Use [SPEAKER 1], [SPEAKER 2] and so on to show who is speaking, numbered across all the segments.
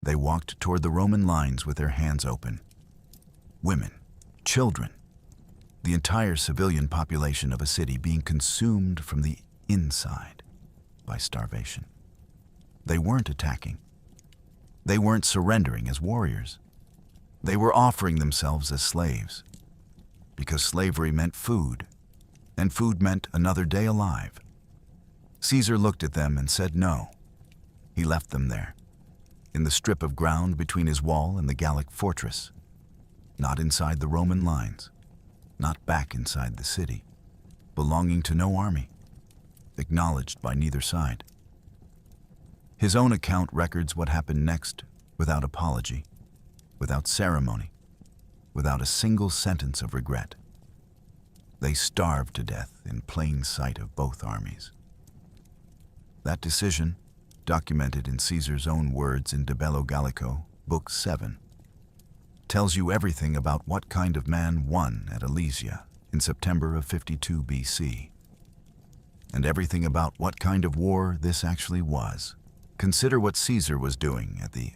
[SPEAKER 1] They walked toward the Roman lines with their hands open. Women, children, the entire civilian population of a city being consumed from the inside by starvation. They weren't attacking. They weren't surrendering as warriors. They were offering themselves as slaves, because slavery meant food, and food meant another day alive. Caesar looked at them and said no. He left them there, in the strip of ground between his wall and the Gallic fortress, not inside the Roman lines, not back inside the city, belonging to no army, acknowledged by neither side. His own account records what happened next without apology, without ceremony, without a single sentence of regret. They starved to death in plain sight of both armies. That decision, documented in Caesar's own words in De Bello Gallico, Book 7, tells you everything about what kind of man won at Alesia in September of 52 BC, and everything about what kind of war this actually was. Consider what Caesar was doing at the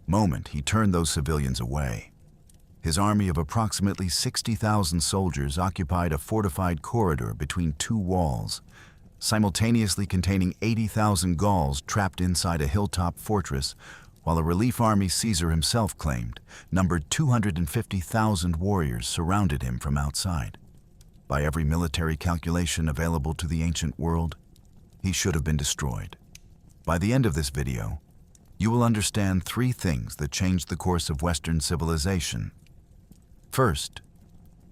[SPEAKER 1] moment he turned those civilians away. His army of approximately 60,000 soldiers occupied a fortified corridor between two walls, simultaneously containing 80,000 Gauls trapped inside a hilltop fortress, while a relief army Caesar himself claimed numbered 250,000 warriors surrounded him from outside. By every military calculation available to the ancient world, he should have been destroyed. By the end of this video, you will understand three things that changed the course of Western civilization. First,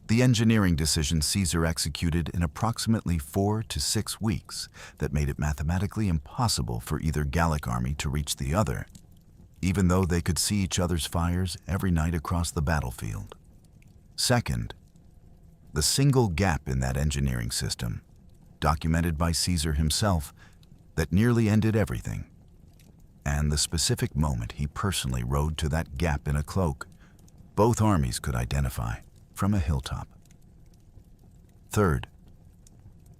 [SPEAKER 1] the engineering decision Caesar executed in approximately 4 to 6 weeks that made it mathematically impossible for either Gallic army to reach the other, even though they could see each other's fires every night across the battlefield. Second, the single gap in that engineering system, documented by Caesar himself, that nearly ended everything, and the specific moment he personally rode to that gap in a cloak, both armies could identify from a hilltop. Third,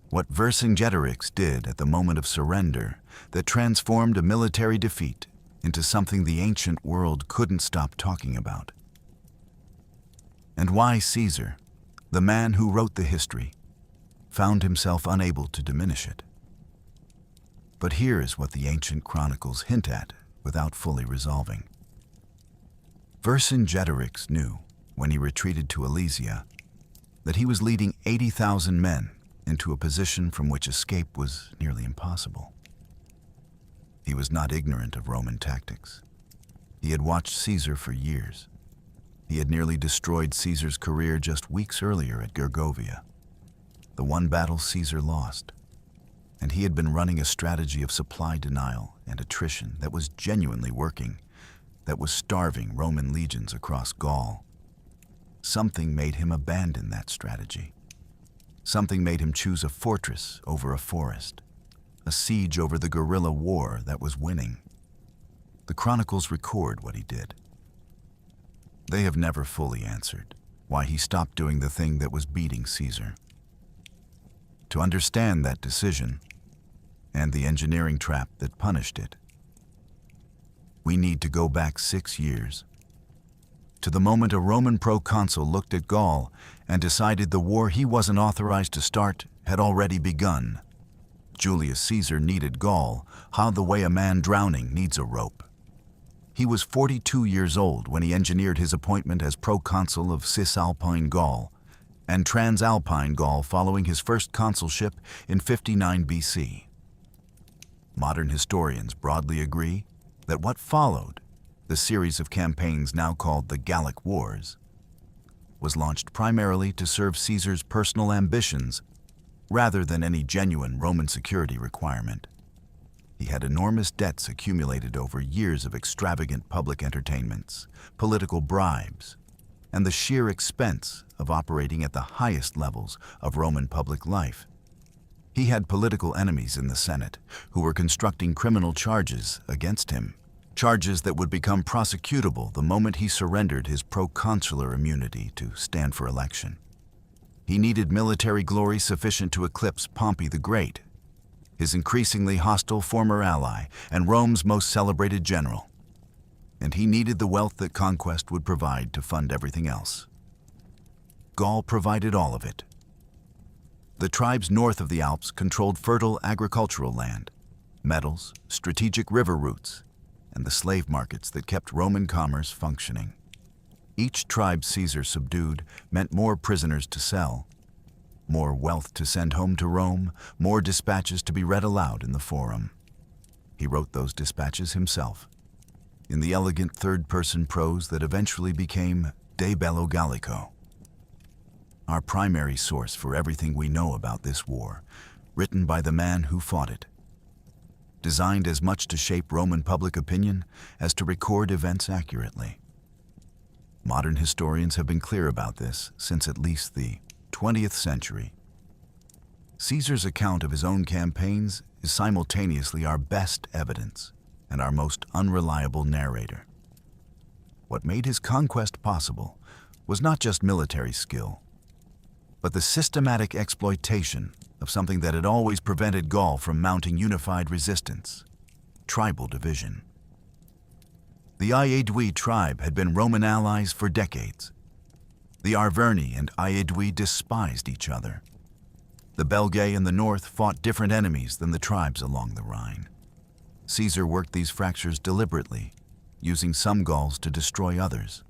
[SPEAKER 1] what Vercingetorix did at the moment of surrender that transformed a military defeat into something the ancient world couldn't stop talking about. And why Caesar, the man who wrote the history, found himself unable to diminish it. But here is what the ancient chronicles hint at without fully resolving. Vercingetorix knew, when he retreated to Alesia, that he was leading 80,000 men into a position from which escape was nearly impossible. He was not ignorant of Roman tactics. He had watched Caesar for years. He had nearly destroyed Caesar's career just weeks earlier at Gergovia, the one battle Caesar lost. And he had been running a strategy of supply denial and attrition that was genuinely working, that was starving Roman legions across Gaul. Something made him abandon that strategy. Something made him choose a fortress over a forest, a siege over the guerrilla war that was winning. The chronicles record what he did. They have never fully answered why he stopped doing the thing that was beating Caesar. To understand that decision, and the engineering trap that punished it, we need to go back 6 years, to the moment a Roman proconsul looked at Gaul and decided the war he wasn't authorized to start had already begun. Julius Caesar needed Gaul, how the way a man drowning needs a rope. He was 42 years old when he engineered his appointment as proconsul of Cisalpine Gaul and Transalpine Gaul following his first consulship in 59 BC. Modern historians broadly agree that what followed, the series of campaigns now called the Gallic Wars, was launched primarily to serve Caesar's personal ambitions rather than any genuine Roman security requirement. He had enormous debts accumulated over years of extravagant public entertainments, political bribes, and the sheer expense of operating at the highest levels of Roman public life. He had political enemies in the Senate who were constructing criminal charges against him, charges that would become prosecutable the moment he surrendered his proconsular immunity to stand for election. He needed military glory sufficient to eclipse Pompey the Great, his increasingly hostile former ally and Rome's most celebrated general. and he needed the wealth that conquest would provide to fund everything else. Gaul provided all of it. The tribes north of the Alps controlled fertile agricultural land, metals, strategic river routes, and the slave markets that kept Roman commerce functioning. Each tribe Caesar subdued meant more prisoners to sell, more wealth to send home to Rome, more dispatches to be read aloud in the Forum. He wrote those dispatches himself, in the elegant third-person prose that eventually became De Bello Gallico, our primary source for everything we know about this war, written by the man who fought it. Designed as much to shape Roman public opinion as to record events accurately. Modern historians have been clear about this since at least the 20th century. Caesar's account of his own campaigns is simultaneously our best evidence and our most unreliable narrator. What made his conquest possible was not just military skill, but the systematic exploitation of something that had always prevented Gaul from mounting unified resistance: tribal division. The Aedui tribe had been Roman allies for decades. The Arverni and Aedui despised each other. The Belgae in the north fought different enemies than the tribes along the Rhine. Caesar worked these fractures deliberately, using some Gauls to destroy others,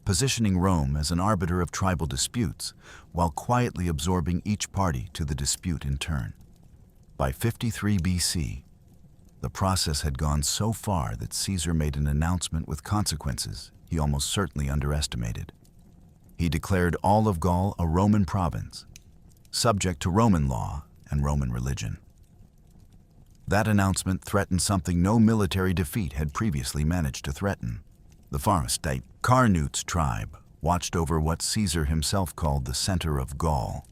[SPEAKER 1] positioning Rome as an arbiter of tribal disputes while quietly absorbing each party to the dispute in turn. By 53 BC, the process had gone so far that Caesar made an announcement with consequences he almost certainly underestimated. He declared all of Gaul a Roman province, subject to Roman law and Roman religion. That announcement threatened something no military defeat had previously managed to threaten. The Pharistate Carnutes tribe watched over what Caesar himself called the center of Gaul,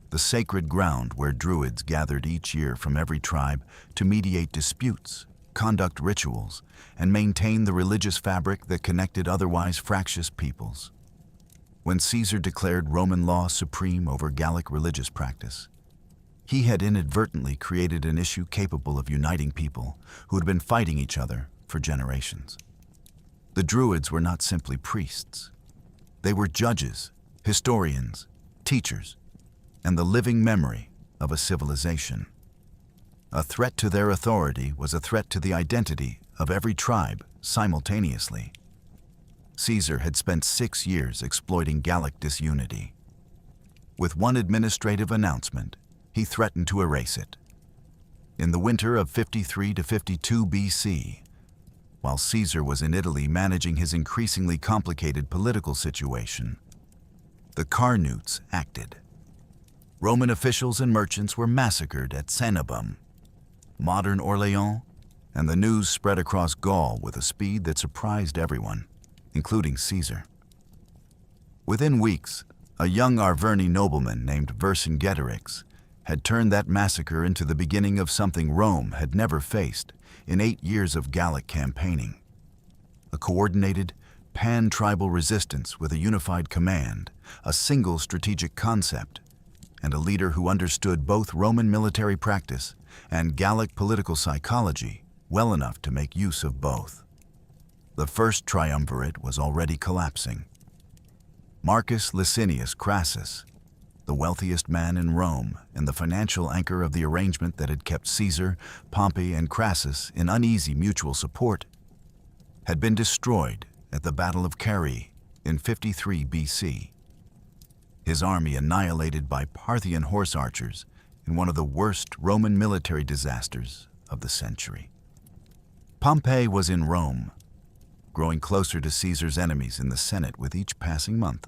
[SPEAKER 1] the sacred ground where Druids gathered each year from every tribe to mediate disputes, conduct rituals, and maintain the religious fabric that connected otherwise fractious peoples. When Caesar declared Roman law supreme over Gallic religious practice, he had inadvertently created an issue capable of uniting people who had been fighting each other for generations. The Druids were not simply priests. They were judges, historians, teachers, and the living memory of a civilization. A threat to their authority was a threat to the identity of every tribe simultaneously. Caesar had spent 6 years exploiting Gallic disunity. With one administrative announcement, he threatened to erase it. In the winter of 53 to 52 BC, while Caesar was in Italy managing his increasingly complicated political situation, the Carnutes acted. Roman officials and merchants were massacred at Cenabum, modern Orléans, and the news spread across Gaul with a speed that surprised everyone, including Caesar. Within weeks, a young Arverni nobleman named Vercingetorix had turned that massacre into the beginning of something Rome had never faced in 8 years of Gallic campaigning: a coordinated, pan-tribal resistance with a unified command, a single strategic concept, and a leader who understood both Roman military practice and Gallic political psychology well enough to make use of both. The first triumvirate was already collapsing. Marcus Licinius Crassus, the wealthiest man in Rome and the financial anchor of the arrangement that had kept Caesar, Pompey, and Crassus in uneasy mutual support, had been destroyed at the Battle of Carrhae in 53 BC. His army annihilated by Parthian horse archers in one of the worst Roman military disasters of the century. Pompey was in Rome, growing closer to Caesar's enemies in the Senate with each passing month,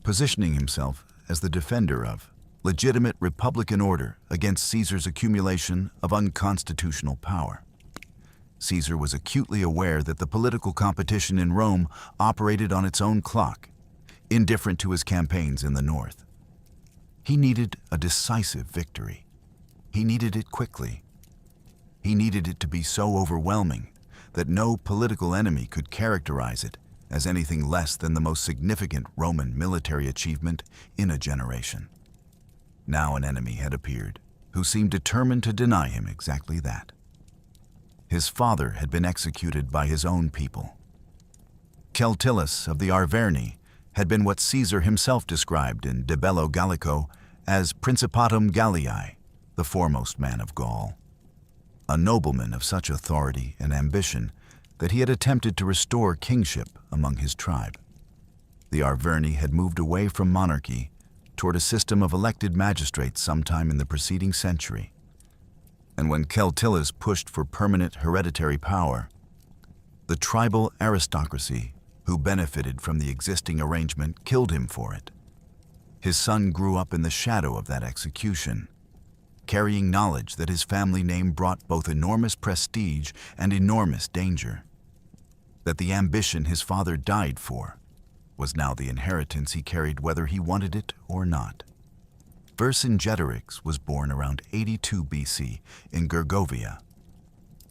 [SPEAKER 1] positioning himself as the defender of legitimate republican order against Caesar's accumulation of unconstitutional power. Caesar was acutely aware that the political competition in Rome operated on its own clock, indifferent to his campaigns in the north. He needed a decisive victory. He needed it quickly. He needed it to be so overwhelming that no political enemy could characterize it as anything less than the most significant Roman military achievement in a generation. Now an enemy had appeared who seemed determined to deny him exactly that. His father had been executed by his own people. Celtillus of the Arverni had been what Caesar himself described in De Bello Gallico as Principatum Gallii, the foremost man of Gaul. A nobleman of such authority and ambition that he had attempted to restore kingship among his tribe. The Arverni had moved away from monarchy toward a system of elected magistrates sometime in the preceding century. And when Celtillus pushed for permanent hereditary power, the tribal aristocracy who benefited from the existing arrangement killed him for it. His son grew up in the shadow of that execution, carrying knowledge that his family name brought both enormous prestige and enormous danger, that the ambition his father died for was now the inheritance he carried whether he wanted it or not. Vercingetorix was born around 82 BC in Gergovia,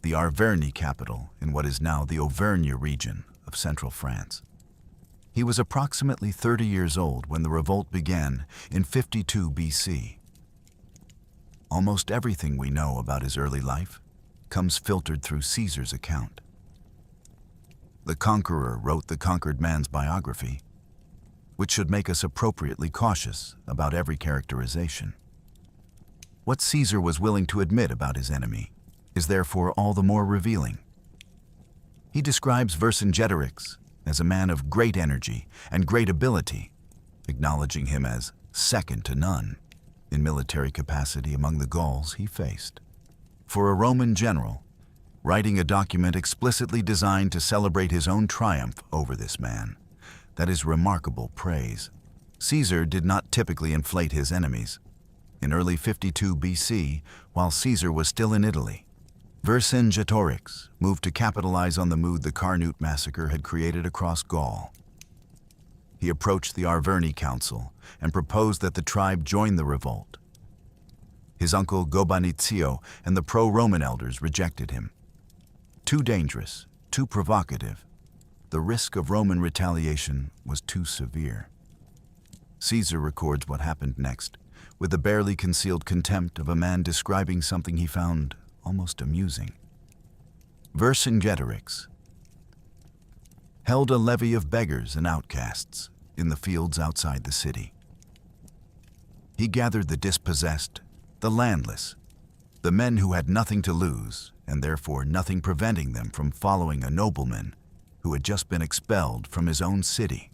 [SPEAKER 1] the Arverni capital in what is now the Auvergne region of central France. He was approximately 30 years old when the revolt began in 52 BC. Almost everything we know about his early life comes filtered through Caesar's account. The conqueror wrote the conquered man's biography, which should make us appropriately cautious about every characterization. What Caesar was willing to admit about his enemy is therefore all the more revealing. He describes Vercingetorix as a man of great energy and great ability, acknowledging him as second to none in military capacity among the Gauls he faced. For a Roman general, writing a document explicitly designed to celebrate his own triumph over this man, that is remarkable praise. Caesar did not typically inflate his enemies. In early 52 BC, while Caesar was still in Italy, Vercingetorix moved to capitalize on the mood the Carnute massacre had created across Gaul. He approached the Arverni council and proposed that the tribe join the revolt. His uncle Gobanizio and the pro-Roman elders rejected him. Too dangerous, too provocative, the risk of Roman retaliation was too severe. Caesar records what happened next, with the barely concealed contempt of a man describing something he found almost amusing. Vercingetorix held a levy of beggars and outcasts in the fields outside the city. He gathered the dispossessed, the landless, the men who had nothing to lose and therefore nothing preventing them from following a nobleman who had just been expelled from his own city.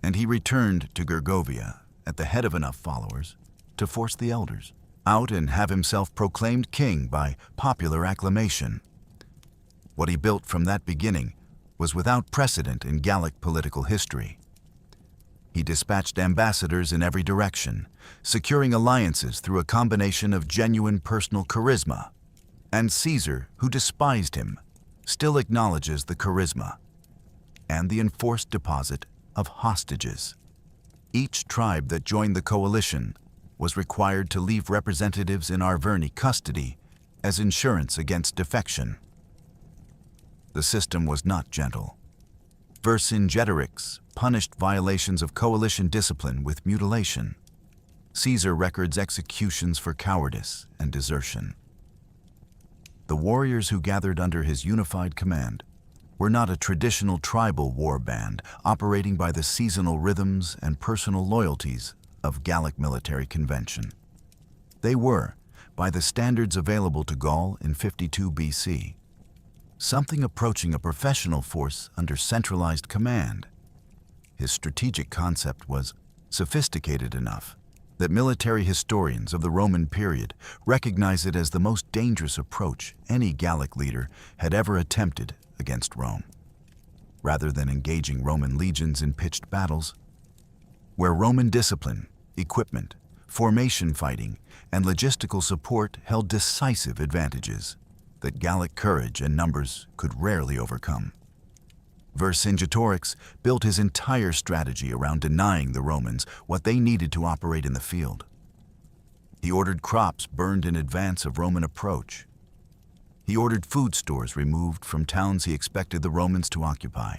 [SPEAKER 1] And he returned to Gergovia at the head of enough followers to force the elders out and have himself proclaimed king by popular acclamation. What he built from that beginning was without precedent in Gallic political history. He dispatched ambassadors in every direction, securing alliances through a combination of genuine personal charisma. And Caesar, who despised him, still acknowledges the charisma and the enforced deposit of hostages. Each tribe that joined the coalition was required to leave representatives in Arverni custody as insurance against defection. The system was not gentle. Vercingetorix punished violations of coalition discipline with mutilation. Caesar records executions for cowardice and desertion. The warriors who gathered under his unified command were not a traditional tribal war band operating by the seasonal rhythms and personal loyalties of Gallic military convention. They were, by the standards available to Gaul in 52 BC, something approaching a professional force under centralized command. His strategic concept was sophisticated enough that military historians of the Roman period recognize it as the most dangerous approach any Gallic leader had ever attempted against Rome. Rather than engaging Roman legions in pitched battles, where Roman discipline, equipment, formation fighting, and logistical support held decisive advantages that Gallic courage and numbers could rarely overcome. Vercingetorix built his entire strategy around denying the Romans what they needed to operate in the field. He ordered crops burned in advance of Roman approach. He ordered food stores removed from towns he expected the Romans to occupy.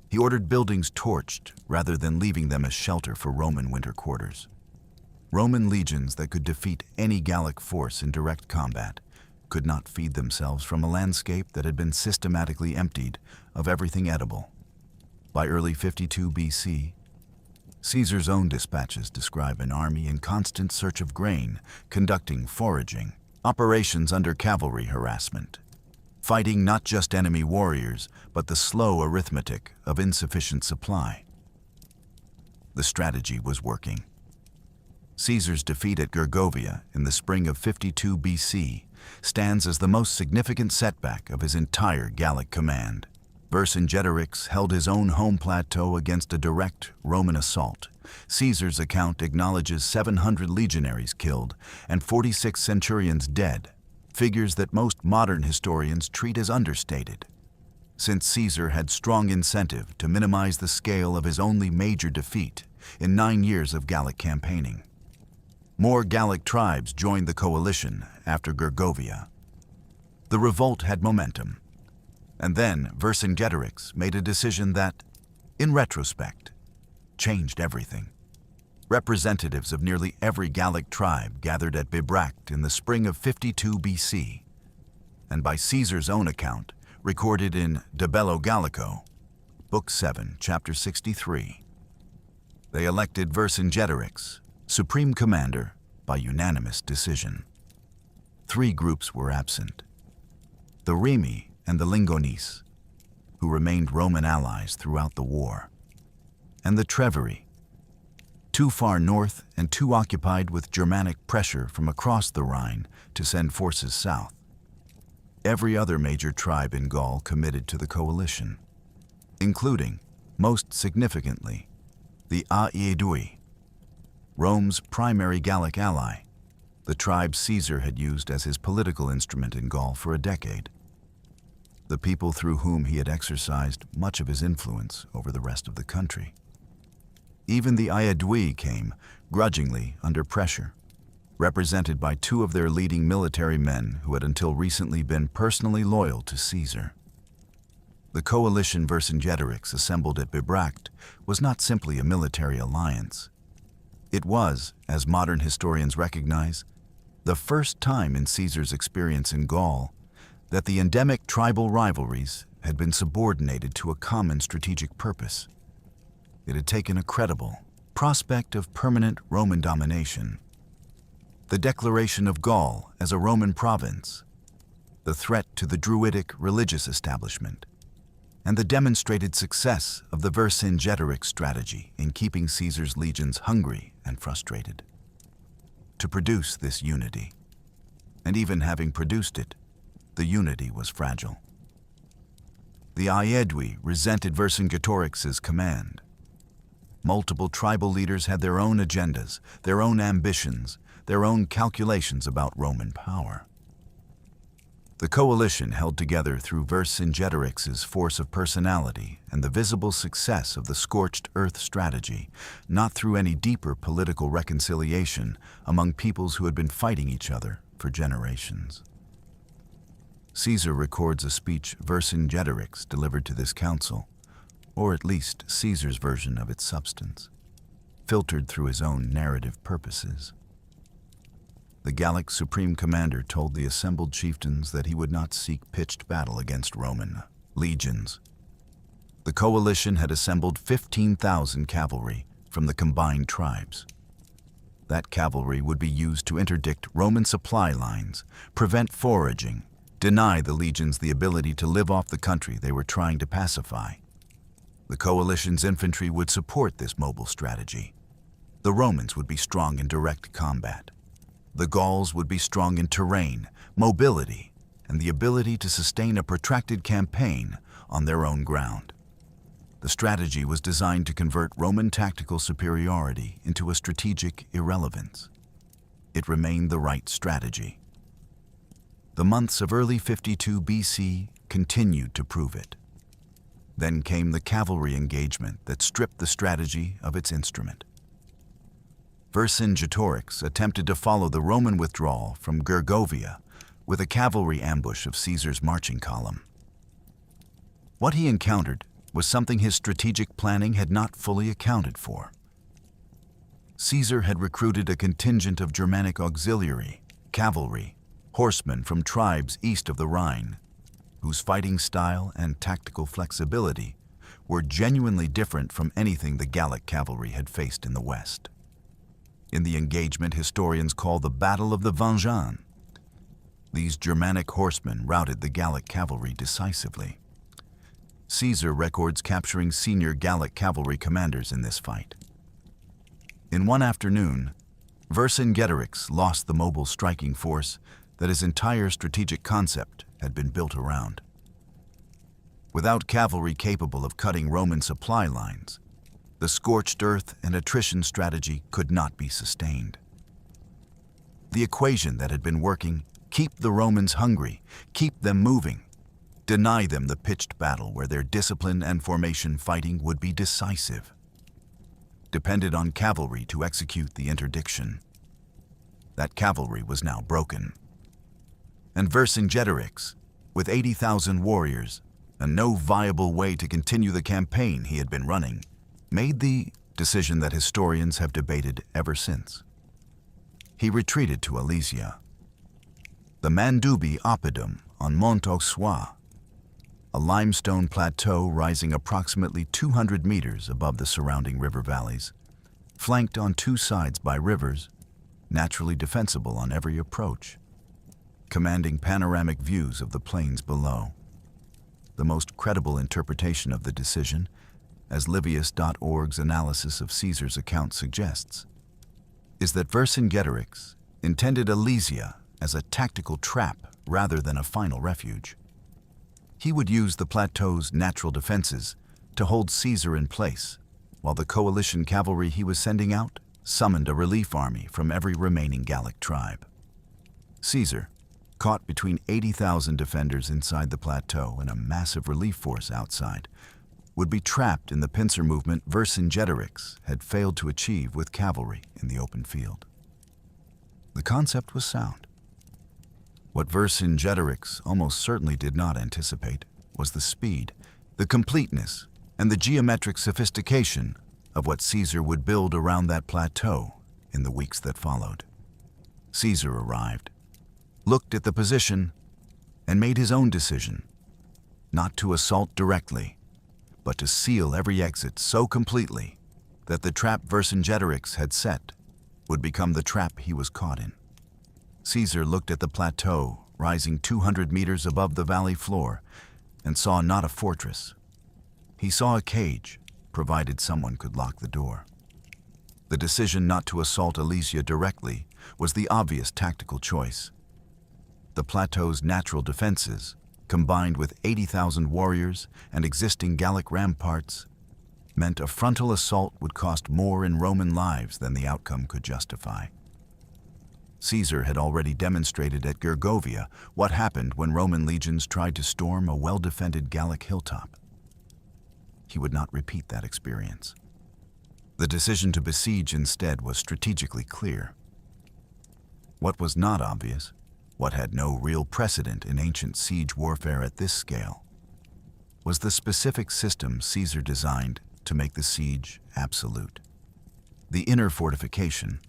[SPEAKER 1] He ordered buildings torched rather than leaving them as shelter for Roman winter quarters. Roman legions that could defeat any Gallic force in direct combat could not feed themselves from a landscape that had been systematically emptied of everything edible. By early 52 BC, Caesar's own dispatches describe an army in constant search of grain, conducting foraging operations under cavalry harassment, fighting not just enemy warriors, but the slow arithmetic of insufficient supply. The strategy was working. Caesar's defeat at Gergovia in the spring of 52 BC stands as the most significant setback of his entire Gallic command. Vercingetorix held his own home plateau against a direct Roman assault. Caesar's account acknowledges 700 legionaries killed and 46 centurions dead, figures that most modern historians treat as understated, since Caesar had strong incentive to minimize the scale of his only major defeat in 9 years of Gallic campaigning. More Gallic tribes joined the coalition after Gergovia. The revolt had momentum, and then Vercingetorix made a decision that, in retrospect, changed everything. Representatives of nearly every Gallic tribe gathered at Bibracte in the spring of 52 BC, and by Caesar's own account, recorded in De Bello Gallico, Book 7, Chapter 63. They elected Vercingetorix supreme commander by unanimous decision. 3 groups were absent: the Remi and the Lingonese, who remained Roman allies throughout the war, and the Treveri, too far north and too occupied with Germanic pressure from across the Rhine to send forces south. Every other major tribe in Gaul committed to the coalition, including, most significantly, the Aedui, Rome's primary Gallic ally, the tribe Caesar had used as his political instrument in Gaul for a decade, the people through whom he had exercised much of his influence over the rest of the country. Even the Aedui came, grudgingly, under pressure, represented by 2 of their leading military men who had until recently been personally loyal to Caesar. The coalition Vercingetorix assembled at Bibracte was not simply a military alliance. It was, as modern historians recognize, the first time in Caesar's experience in Gaul that the endemic tribal rivalries had been subordinated to a common strategic purpose. It had taken a credible prospect of permanent Roman domination, the declaration of Gaul as a Roman province, the threat to the Druidic religious establishment, and the demonstrated success of the Vercingetorix strategy in keeping Caesar's legions hungry and frustrated. To produce this unity, and even having produced it, the unity was fragile. The Aedui resented Vercingetorix's command. Multiple tribal leaders had their own agendas, their own ambitions, their own calculations about Roman power. The coalition held together through Vercingetorix's force of personality and the visible success of the scorched earth strategy, not through any deeper political reconciliation among peoples who had been fighting each other for generations. Caesar records a speech Vercingetorix delivered to this council, or at least Caesar's version of its substance, filtered through his own narrative purposes. The Gallic supreme commander told the assembled chieftains that he would not seek pitched battle against Roman legions. The coalition had assembled 15,000 cavalry from the combined tribes. That cavalry would be used to interdict Roman supply lines, prevent foraging, deny the legions the ability to live off the country they were trying to pacify. The coalition's infantry would support this mobile strategy. The Romans would be strong in direct combat. The Gauls would be strong in terrain, mobility, and the ability to sustain a protracted campaign on their own ground. The strategy was designed to convert Roman tactical superiority into a strategic irrelevance. It remained the right strategy. The months of early 52 BC continued to prove it. Then came the cavalry engagement that stripped the strategy of its instrument. Vercingetorix attempted to follow the Roman withdrawal from Gergovia with a cavalry ambush of Caesar's marching column. What he encountered was something his strategic planning had not fully accounted for. Caesar had recruited a contingent of Germanic auxiliary, cavalry, horsemen from tribes east of the Rhine, whose fighting style and tactical flexibility were genuinely different from anything the Gallic cavalry had faced in the west. In the engagement historians call the Battle of the Vengeance, these Germanic horsemen routed the Gallic cavalry decisively. Caesar records capturing senior Gallic cavalry commanders in this fight. In one afternoon, Vercingetorix lost the mobile striking force that his entire strategic concept had been built around. Without cavalry capable of cutting Roman supply lines, the scorched earth and attrition strategy could not be sustained. The equation that had been working, keep the Romans hungry, keep them moving, deny them the pitched battle where their discipline and formation fighting would be decisive, depended on cavalry to execute the interdiction. That cavalry was now broken. And Vercingetorix, with 80,000 warriors and no viable way to continue the campaign he had been running, made the decision that historians have debated ever since. He retreated to Alesia. The Mandubi Oppidum on Mont Auxois, a limestone plateau rising approximately 200 meters above the surrounding river valleys, flanked on two sides by rivers, naturally defensible on every approach, commanding panoramic views of the plains below. The most credible interpretation of the decision, as Livius.org's analysis of Caesar's account suggests, is that Vercingetorix intended Alesia as a tactical trap rather than a final refuge. He would use the plateau's natural defenses to hold Caesar in place, while the coalition cavalry he was sending out summoned a relief army from every remaining Gallic tribe. Caesar, caught between 80,000 defenders inside the plateau and a massive relief force outside, would be trapped in the pincer movement Vercingetorix had failed to achieve with cavalry in the open field. The concept was sound. What Vercingetorix almost certainly did not anticipate was the speed, the completeness, and the geometric sophistication of what Caesar would build around that plateau in the weeks that followed. Caesar arrived, looked at the position, and made his own decision, not to assault directly, but to seal every exit so completely that the trap Vercingetorix had set would become the trap he was caught in. Caesar looked at the plateau rising 200 meters above the valley floor and saw not a fortress. He saw a cage, provided someone could lock the door. The decision not to assault Alesia directly was the obvious tactical choice. The plateau's natural defenses, combined with 80,000 warriors and existing Gallic ramparts, meant a frontal assault would cost more in Roman lives than the outcome could justify. Caesar had already demonstrated at Gergovia what happened when Roman legions tried to storm a well-defended Gallic hilltop. He would not repeat that experience. The decision to besiege instead was strategically clear. What was not obvious, what had no real precedent in ancient siege warfare at this scale, was the specific system Caesar designed to make the siege absolute. The inner fortification,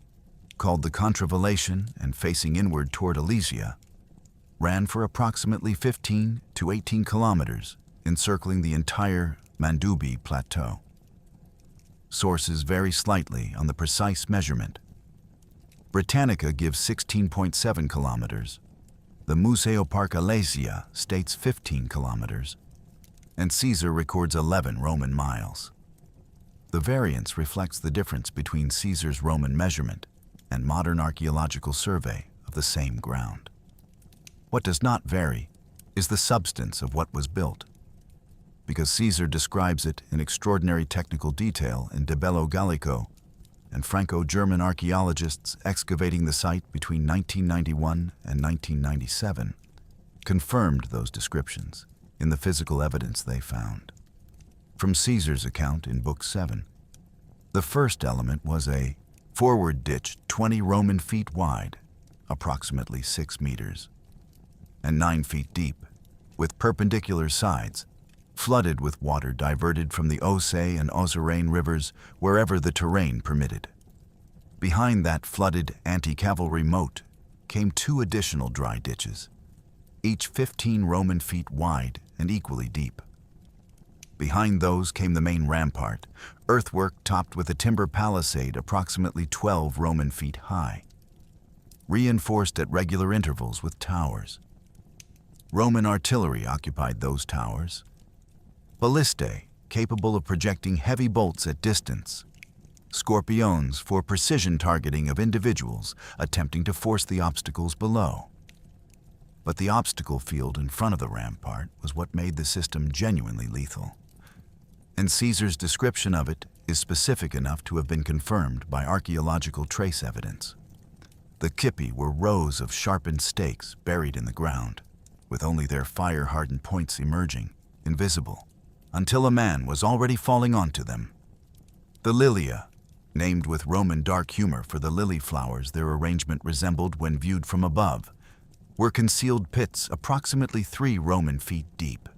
[SPEAKER 1] called the contravallation and facing inward toward Alesia, ran for approximately 15 to 18 kilometers, encircling the entire Mandubi Plateau. Sources vary slightly on the precise measurement. Britannica gives 16.7 kilometers. The Museopark Alesia states 15 kilometers, and Caesar records 11 Roman miles. The variance reflects the difference between Caesar's Roman measurement and modern archaeological survey of the same ground. What does not vary is the substance of what was built, because Caesar describes it in extraordinary technical detail in De Bello Gallico, and Franco-German archaeologists excavating the site between 1991 and 1997 confirmed those descriptions in the physical evidence they found. From Caesar's account in Book 7, the first element was a forward ditch 20 Roman feet wide, approximately 6 meters, and 9 feet deep, with perpendicular sides, flooded with water diverted from the Osse and Oseraine rivers wherever the terrain permitted. Behind that flooded anti-cavalry moat came 2 additional dry ditches, each 15 Roman feet wide and equally deep. Behind those came the main rampart, earthwork topped with a timber palisade approximately 12 Roman feet high, reinforced at regular intervals with towers. Roman artillery occupied those towers. Ballistae, capable of projecting heavy bolts at distance. Scorpiones for precision targeting of individuals attempting to force the obstacles below. But the obstacle field in front of the rampart was what made the system genuinely lethal. And Caesar's description of it is specific enough to have been confirmed by archaeological trace evidence. The Cippi were rows of sharpened stakes buried in the ground, with only their fire-hardened points emerging, invisible, until a man was already falling onto them. The Lilia, named with Roman dark humor for the lily flowers their arrangement resembled when viewed from above, were concealed pits approximately 3 Roman feet deep,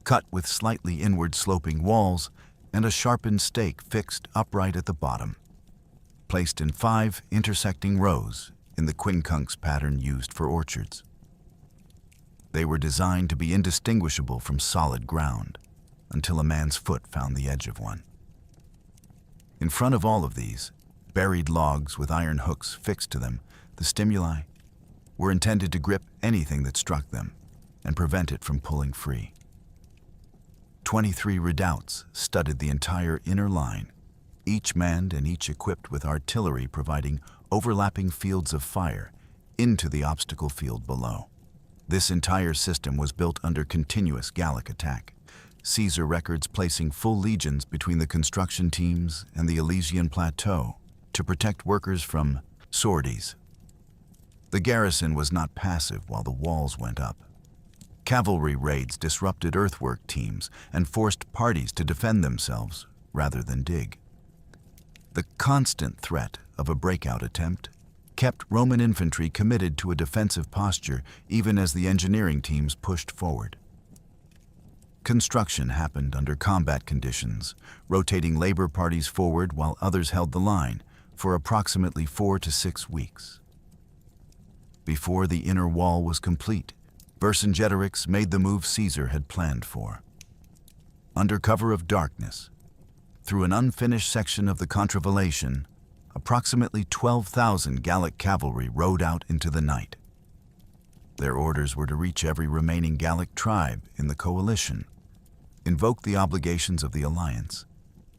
[SPEAKER 1] cut with slightly inward-sloping walls and a sharpened stake fixed upright at the bottom, placed in 5 intersecting rows in the quincunx pattern used for orchards. They were designed to be indistinguishable from solid ground until a man's foot found the edge of one. In front of all of these, buried logs with iron hooks fixed to them, the stimuli were intended to grip anything that struck them and prevent it from pulling free. 23 redoubts studded the entire inner line, each manned and each equipped with artillery providing overlapping fields of fire into the obstacle field below. This entire system was built under continuous Gallic attack, Caesar records placing full legions between the construction teams and the Alesian plateau to protect workers from sorties. The garrison was not passive while the walls went up. Cavalry raids disrupted earthwork teams and forced parties to defend themselves rather than dig. The constant threat of a breakout attempt kept Roman infantry committed to a defensive posture even as the engineering teams pushed forward. Construction happened under combat conditions, rotating labor parties forward while others held the line for approximately 4 to 6 weeks. Before the inner wall was complete, Vercingetorix made the move Caesar had planned for. Under cover of darkness, through an unfinished section of the contravallation, approximately 12,000 Gallic cavalry rode out into the night. Their orders were to reach every remaining Gallic tribe in the coalition, invoke the obligations of the alliance,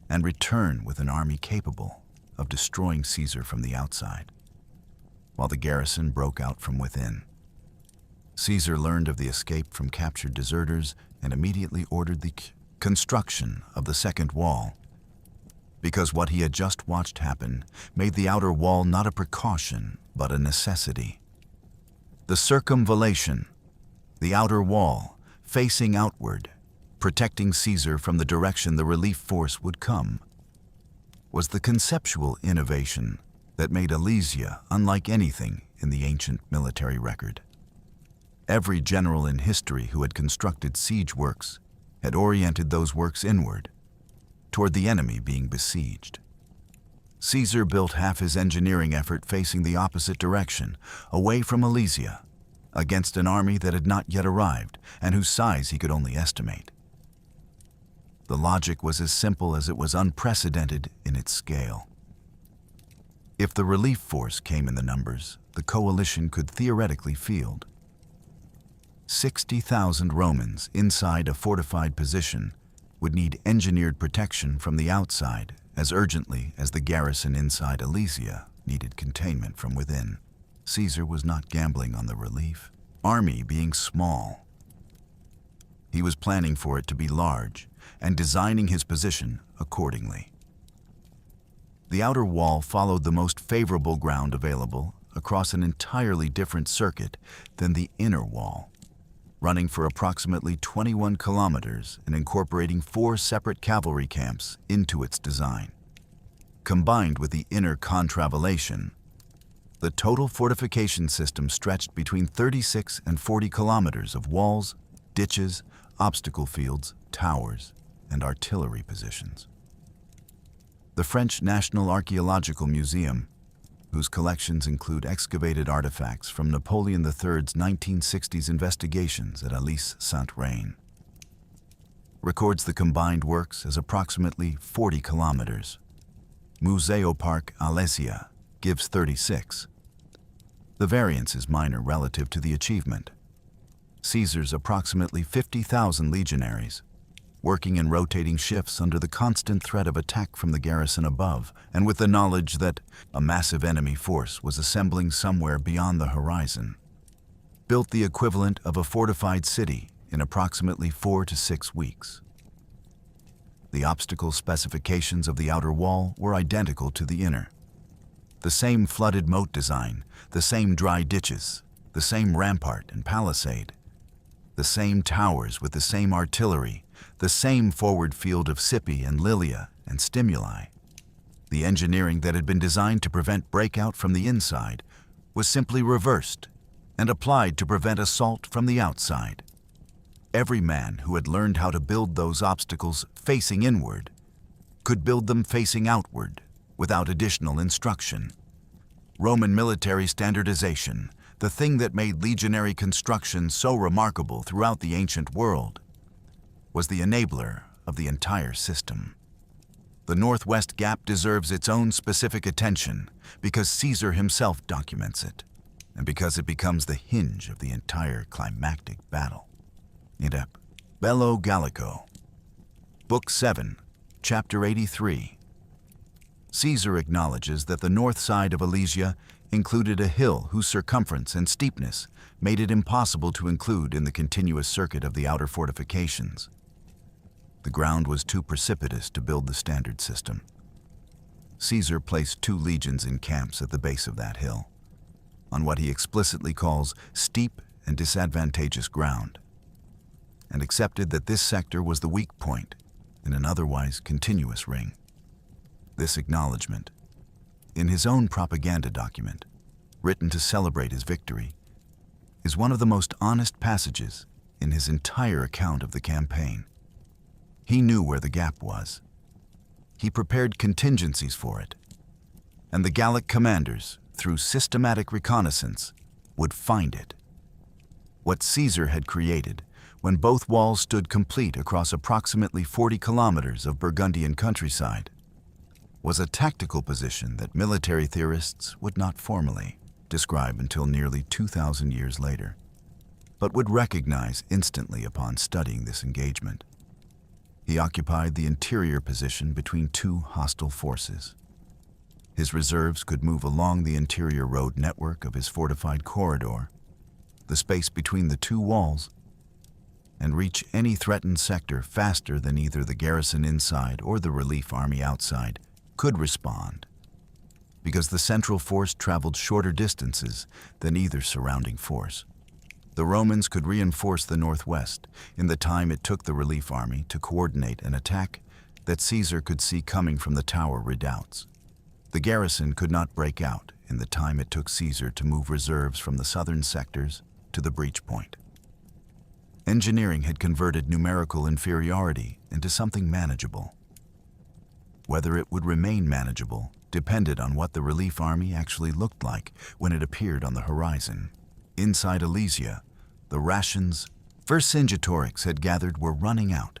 [SPEAKER 1] and return with an army capable of destroying Caesar from the outside, while the garrison broke out from within. Caesar learned of the escape from captured deserters and immediately ordered the construction of the second wall, because what he had just watched happen made the outer wall not a precaution but a necessity. The circumvallation, the outer wall, facing outward, protecting Caesar from the direction the relief force would come, was the conceptual innovation that made Alesia unlike anything in the ancient military record. Every general in history who had constructed siege works had oriented those works inward, toward the enemy being besieged. Caesar built half his engineering effort facing the opposite direction, away from Alesia, against an army that had not yet arrived and whose size he could only estimate. The logic was as simple as it was unprecedented in its scale. If the relief force came in the numbers, the coalition could theoretically field 60,000 Romans inside a fortified position would need engineered protection from the outside as urgently as the garrison inside Alesia needed containment from within. Caesar was not gambling on the relief army being small. He was planning for it to be large and designing his position accordingly. The outer wall followed the most favorable ground available across an entirely different circuit than the inner wall, running for approximately 21 kilometers and incorporating 4 separate cavalry camps into its design. Combined with the inner contravallation, the total fortification system stretched between 36 and 40 kilometers of walls, ditches, obstacle fields, towers, and artillery positions. The French National Archaeological Museum, whose collections include excavated artifacts from Napoleon III's 1960s investigations at Alesia Saint-Reine, records the combined works as approximately 40 kilometers. Museopark Alesia gives 36. The variance is minor relative to the achievement. Caesar's approximately 50,000 legionaries, working in rotating shifts under the constant threat of attack from the garrison above, and with the knowledge that a massive enemy force was assembling somewhere beyond the horizon, built the equivalent of a fortified city in approximately 4 to 6 weeks. The obstacle specifications of the outer wall were identical to the inner. The same flooded moat design, the same dry ditches, the same rampart and palisade, the same towers with the same artillery, the same forward field of Scipi and Lilia and stimuli. The engineering that had been designed to prevent breakout from the inside was simply reversed and applied to prevent assault from the outside. Every man who had learned how to build those obstacles facing inward could build them facing outward without additional instruction. Roman military standardization, the thing that made legionary construction so remarkable throughout the ancient world, was the enabler of the entire system. The Northwest Gap deserves its own specific attention because Caesar himself documents it, and because it becomes the hinge of the entire climactic battle. Idep. Bello Gallico. Book 7, Chapter 83. Caesar acknowledges that the north side of Alesia included a hill whose circumference and steepness made it impossible to include in the continuous circuit of the outer fortifications. The ground was too precipitous to build the standard system. Caesar placed 2 legions in camps at the base of that hill, on what he explicitly calls steep and disadvantageous ground, and accepted that this sector was the weak point in an otherwise continuous ring. This acknowledgement, in his own propaganda document, written to celebrate his victory, is one of the most honest passages in his entire account of the campaign. He knew where the gap was. He prepared contingencies for it, and the Gallic commanders, through systematic reconnaissance, would find it. What Caesar had created, when both walls stood complete across approximately 40 kilometers of Burgundian countryside, was a tactical position that military theorists would not formally describe until nearly 2,000 years later, but would recognize instantly upon studying this engagement. He occupied the interior position between 2 hostile forces. His reserves could move along the interior road network of his fortified corridor, the space between the 2 walls, and reach any threatened sector faster than either the garrison inside or the relief army outside could respond, because the central force traveled shorter distances than either surrounding force. The Romans could reinforce the northwest in the time it took the relief army to coordinate an attack that Caesar could see coming from the tower redoubts. The garrison could not break out in the time it took Caesar to move reserves from the southern sectors to the breach point. Engineering had converted numerical inferiority into something manageable. Whether it would remain manageable depended on what the relief army actually looked like when it appeared on the horizon. Inside Alesia, the rations Vercingetorix had gathered were running out.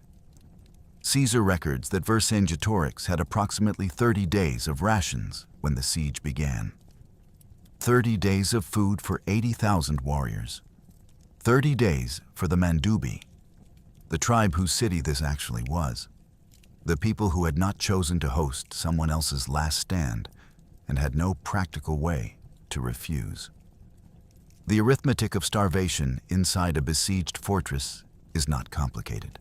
[SPEAKER 1] Caesar records that Vercingetorix had approximately 30 days of rations when the siege began. 30 days of food for 80,000 warriors. 30 days for the Mandubi, the tribe whose city this actually was. The people who had not chosen to host someone else's last stand and had no practical way to refuse. The arithmetic of starvation inside a besieged fortress is not complicated.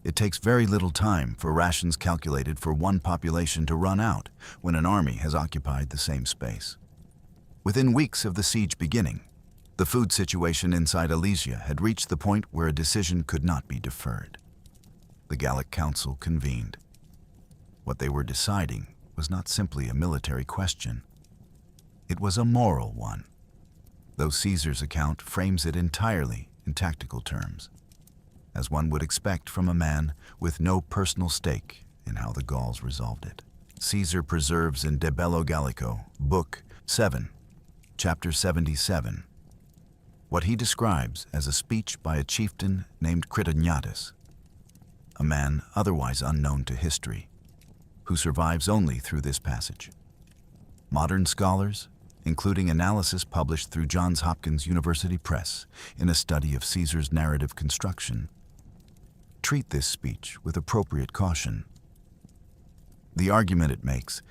[SPEAKER 1] It takes very little time for rations calculated for one population to run out when an army has occupied the same space. Within weeks of the siege beginning, the food situation inside Alesia had reached the point where a decision could not be deferred. The Gallic Council convened. What they were deciding was not simply a military question. It was a moral one, though Caesar's account frames it entirely in tactical terms, as one would expect from a man with no personal stake in how the Gauls resolved it. Caesar preserves in De Bello Gallico, Book 7, Chapter 77, what he describes as a speech by a chieftain named Critognatus, a man otherwise unknown to history, who survives only through this passage. Modern scholars, including analysis published through Johns Hopkins University Press in a study of Caesar's narrative construction, treat this speech with appropriate caution. The argument it makes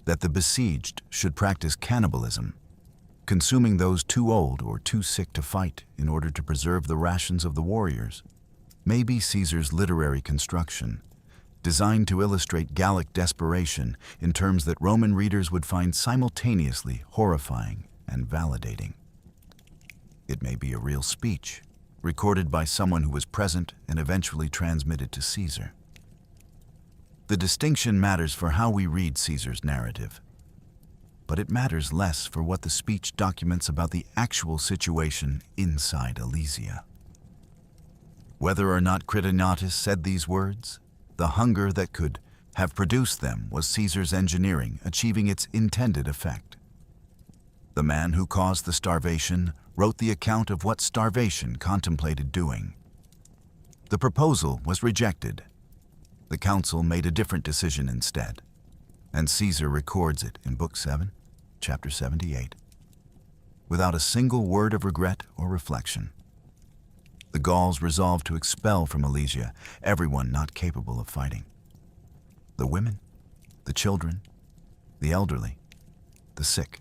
[SPEAKER 1] that the besieged should practice cannibalism, consuming those too old or too sick to fight in order to preserve the rations of the warriors, may be Caesar's literary construction, designed to illustrate Gallic desperation in terms that Roman readers would find simultaneously horrifying and validating. It may be a real speech, recorded by someone who was present and eventually transmitted to Caesar. The distinction matters for how we read Caesar's narrative, but it matters less for what the speech documents about the actual situation inside Alesia. Whether or not Critognatus said these words, the hunger that could have produced them was Caesar's engineering achieving its intended effect. The man who caused the starvation wrote the account of what starvation contemplated doing. The proposal was rejected. The council made a different decision instead, and Caesar records it in Book 7, Chapter 78, without a single word of regret or reflection. The Gauls resolved to expel from Alesia everyone not capable of fighting. The women, the children, the elderly, the sick,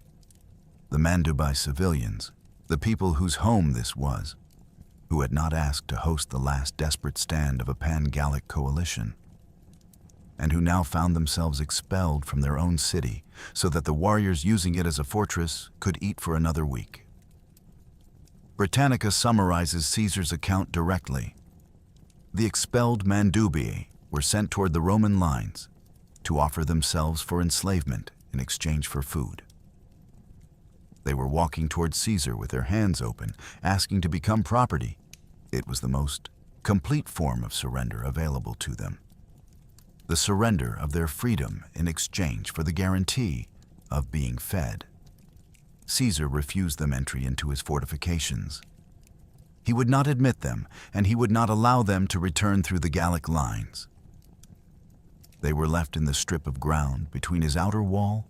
[SPEAKER 1] the Mandubai civilians, the people whose home this was, who had not asked to host the last desperate stand of a pan-Gallic coalition, and who now found themselves expelled from their own city so that the warriors using it as a fortress could eat for another week. Britannica summarizes Caesar's account directly. The expelled Mandubii were sent toward the Roman lines to offer themselves for enslavement in exchange for food. They were walking toward Caesar with their hands open, asking to become property. It was the most complete form of surrender available to them. The surrender of their freedom in exchange for the guarantee of being fed. Caesar refused them entry into his fortifications. He would not admit them, and he would not allow them to return through the Gallic lines. They were left in the strip of ground between his outer wall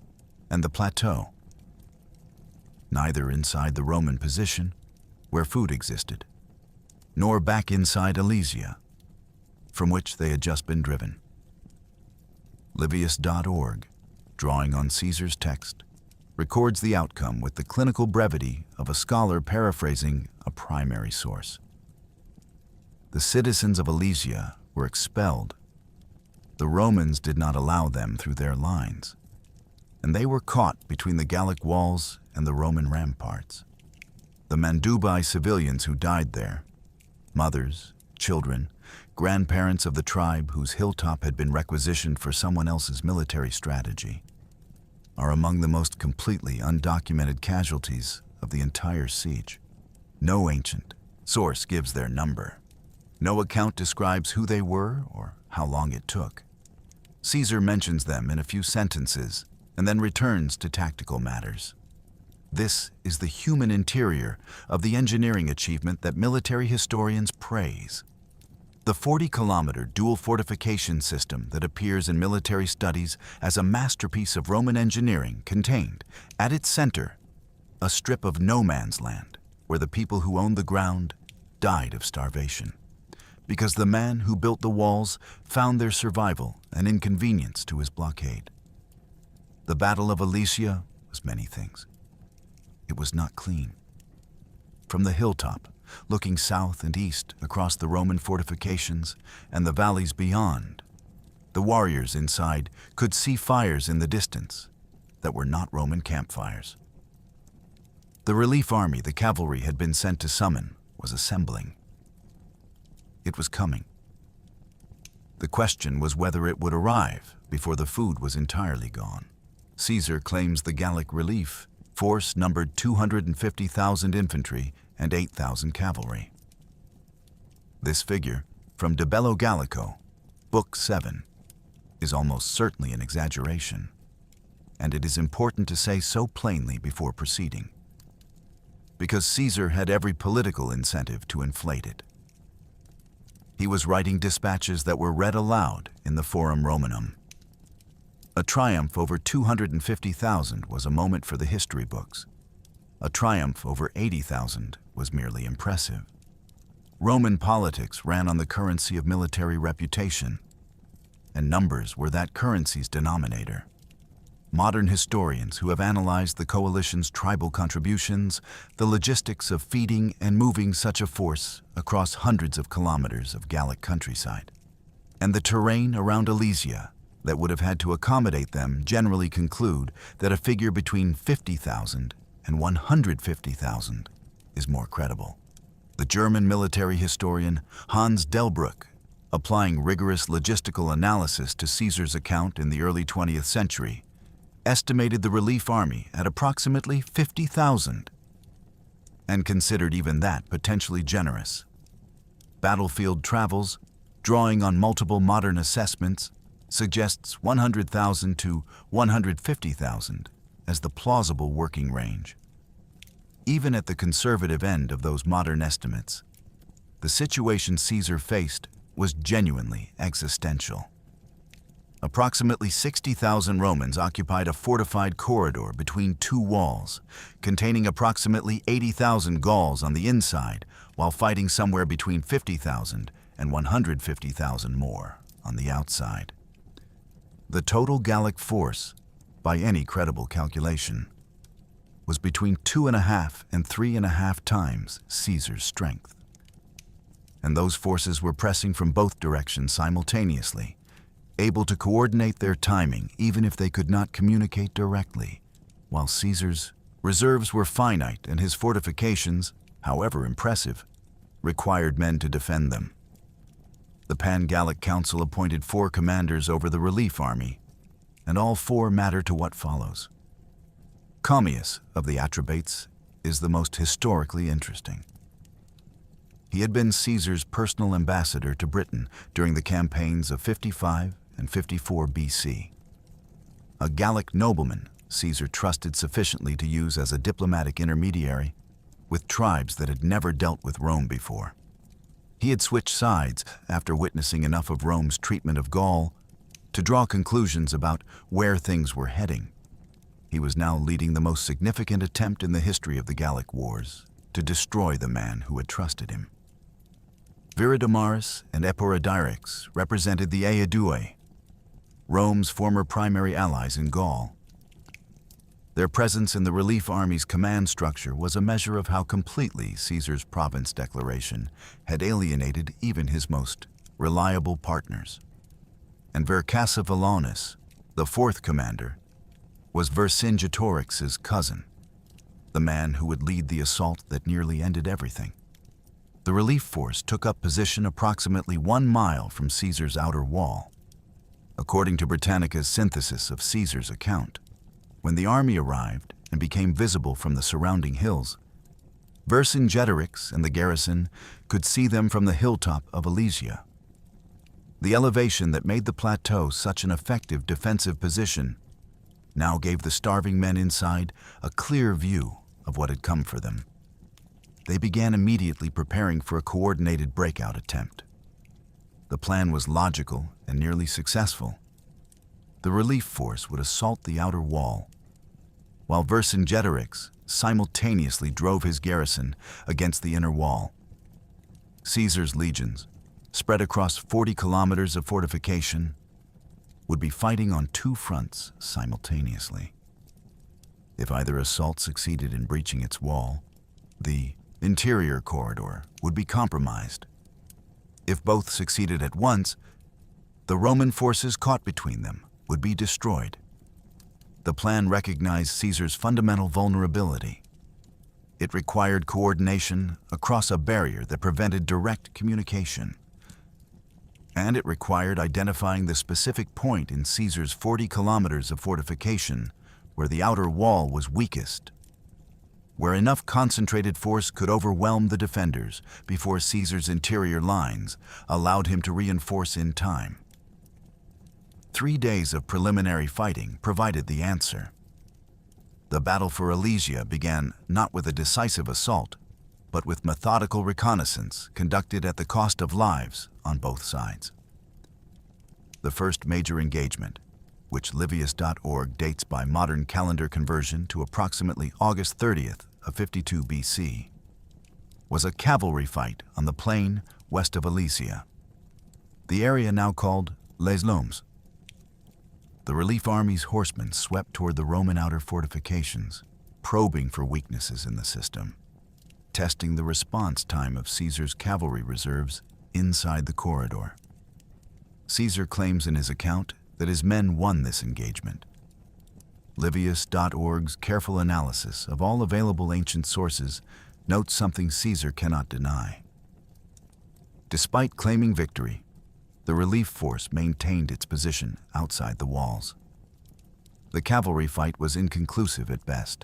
[SPEAKER 1] and the plateau, neither inside the Roman position, where food existed, nor back inside Alesia, from which they had just been driven. Livius.org, drawing on Caesar's text, records the outcome with the clinical brevity of a scholar paraphrasing a primary source. The citizens of Alesia were expelled. The Romans did not allow them through their lines, and they were caught between the Gallic walls and the Roman ramparts. The Mandubai civilians who died there, mothers, children, grandparents of the tribe whose hilltop had been requisitioned for someone else's military strategy, are among the most completely undocumented casualties of the entire siege. No ancient source gives their number. No account describes who they were or how long it took. Caesar mentions them in a few sentences and then returns to tactical matters. This is the human interior of the engineering achievement that military historians praise. The 40-kilometer dual fortification system that appears in military studies as a masterpiece of Roman engineering contained, at its center, a strip of no man's land where the people who owned the ground died of starvation, because the man who built the walls found their survival an inconvenience to his blockade. The Battle of Alesia was many things. It was not clean. From the hilltop, looking south and east across the Roman fortifications and the valleys beyond, the warriors inside could see fires in the distance that were not Roman campfires. The relief army the cavalry had been sent to summon was assembling. It was coming. The question was whether it would arrive before the food was entirely gone. Caesar claims the Gallic relief force numbered 250,000 infantry and 8,000 cavalry. This figure, from De Bello Gallico, Book 7, is almost certainly an exaggeration, and it is important to say so plainly before proceeding, because Caesar had every political incentive to inflate it. He was writing dispatches that were read aloud in the Forum Romanum. A triumph over 250,000 was a moment for the history books. A triumph over 80,000 was merely impressive. Roman politics ran on the currency of military reputation, and numbers were that currency's denominator. Modern historians who have analyzed the coalition's tribal contributions, the logistics of feeding and moving such a force across hundreds of kilometers of Gallic countryside, and the terrain around Alesia that would have had to accommodate them generally conclude that a figure between 50,000 and 150,000 is more credible. The German military historian Hans Delbrück, applying rigorous logistical analysis to Caesar's account in the early 20th century, estimated the relief army at approximately 50,000, and considered even that potentially generous. Battlefield Travels, drawing on multiple modern assessments, suggests 100,000 to 150,000 as the plausible working range. Even at the conservative end of those modern estimates, the situation Caesar faced was genuinely existential. Approximately 60,000 Romans occupied a fortified corridor between two walls, containing approximately 80,000 Gauls on the inside, while fighting somewhere between 50,000 and 150,000 more on the outside. The total Gallic force, by any credible calculation, was between 2.5 and 3.5 times Caesar's strength. And those forces were pressing from both directions simultaneously, able to coordinate their timing even if they could not communicate directly, while Caesar's reserves were finite and his fortifications, however impressive, required men to defend them. The Pan-Gallic Council appointed 4 commanders over the relief army, and all 4 matter to what follows. Commius of the Atrebates is the most historically interesting. He had been Caesar's personal ambassador to Britain during the campaigns of 55 and 54 BC. A Gallic nobleman Caesar trusted sufficiently to use as a diplomatic intermediary with tribes that had never dealt with Rome before. He had switched sides after witnessing enough of Rome's treatment of Gaul to draw conclusions about where things were heading. He was now leading the most significant attempt in the history of the Gallic Wars to destroy the man who had trusted him. Viridomarus and Eporedorix represented the Aedui, Rome's former primary allies in Gaul. Their presence in the relief army's command structure was a measure of how completely Caesar's province declaration had alienated even his most reliable partners. And Vercingetorix, the 4th commander, was Vercingetorix's cousin, the man who would lead the assault that nearly ended everything. The relief force took up position approximately 1 mile from Caesar's outer wall. According to Britannica's synthesis of Caesar's account, when the army arrived and became visible from the surrounding hills, Vercingetorix and the garrison could see them from the hilltop of Alesia. The elevation that made the plateau such an effective defensive position now gave the starving men inside a clear view of what had come for them. They began immediately preparing for a coordinated breakout attempt. The plan was logical and nearly successful. The relief force would assault the outer wall, while Vercingetorix simultaneously drove his garrison against the inner wall. Caesar's legions, spread across 40 kilometers of fortification, would be fighting on 2 fronts simultaneously. If either assault succeeded in breaching its wall, the interior corridor would be compromised. If both succeeded at once, the Roman forces caught between them would be destroyed. The plan recognized Caesar's fundamental vulnerability. It required coordination across a barrier that prevented direct communication. And it required identifying the specific point in Caesar's 40 kilometers of fortification where the outer wall was weakest, where enough concentrated force could overwhelm the defenders before Caesar's interior lines allowed him to reinforce in time. 3 days of preliminary fighting provided the answer. The battle for Alesia began not with a decisive assault, but with methodical reconnaissance conducted at the cost of lives on both sides. The first major engagement, which Livius.org dates by modern calendar conversion to approximately August 30th of 52 BC, was a cavalry fight on the plain west of Alesia, the area now called Les Lomes. The relief army's horsemen swept toward the Roman outer fortifications, probing for weaknesses in the system, testing the response time of Caesar's cavalry reserves inside the corridor. Caesar claims in his account that his men won this engagement. Livius.org's careful analysis of all available ancient sources notes something Caesar cannot deny. Despite claiming victory, the relief force maintained its position outside the walls. The cavalry fight was inconclusive at best.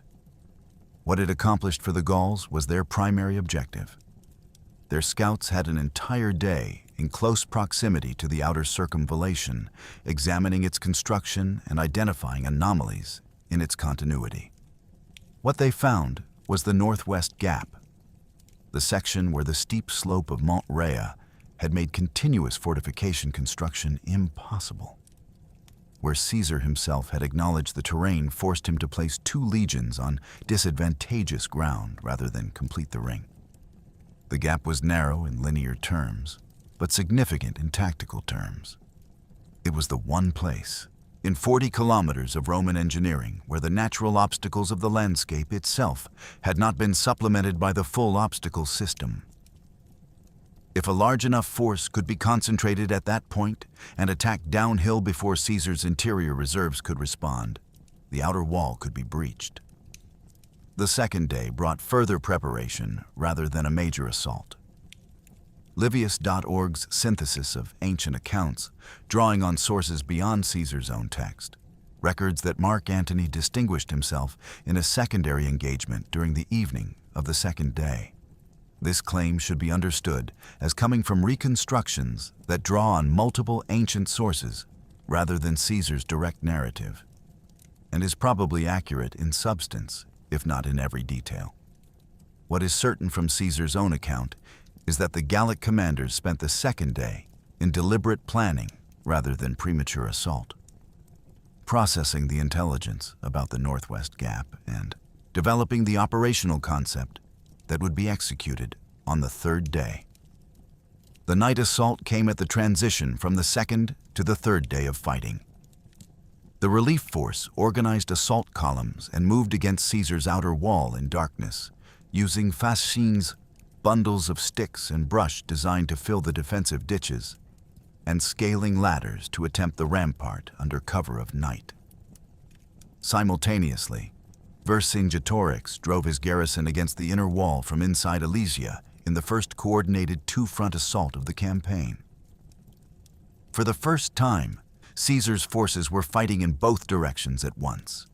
[SPEAKER 1] What it accomplished for the Gauls was their primary objective. Their scouts had an entire day in close proximity to the outer circumvallation, examining its construction and identifying anomalies in its continuity. What they found was the northwest gap, the section where the steep slope of Mont Rhea had made continuous fortification construction impossible, where Caesar himself had acknowledged the terrain forced him to place 2 legions on disadvantageous ground rather than complete the ring. The gap was narrow in linear terms, but significant in tactical terms. It was the one place, in 40 kilometers of Roman engineering, where the natural obstacles of the landscape itself had not been supplemented by the full obstacle system. If a large enough force could be concentrated at that point and attacked downhill before Caesar's interior reserves could respond, the outer wall could be breached. The second day brought further preparation rather than a major assault. Livius.org's synthesis of ancient accounts, drawing on sources beyond Caesar's own text, records that Mark Antony distinguished himself in a secondary engagement during the evening of the second day. This claim should be understood as coming from reconstructions that draw on multiple ancient sources rather than Caesar's direct narrative, and is probably accurate in substance, if not in every detail. What is certain from Caesar's own account is that the Gallic commanders spent the second day in deliberate planning rather than premature assault, processing the intelligence about the Northwest Gap and developing the operational concept that would be executed on the third day. The night assault came at the transition from the second to the third day of fighting. The relief force organized assault columns and moved against Caesar's outer wall in darkness, using fascines, bundles of sticks and brush designed to fill the defensive ditches, and scaling ladders to attempt the rampart under cover of night. Simultaneously, Vercingetorix drove his garrison against the inner wall from inside Alesia in the first coordinated 2-front assault of the campaign. For the first time, Caesar's forces were fighting in both directions at once.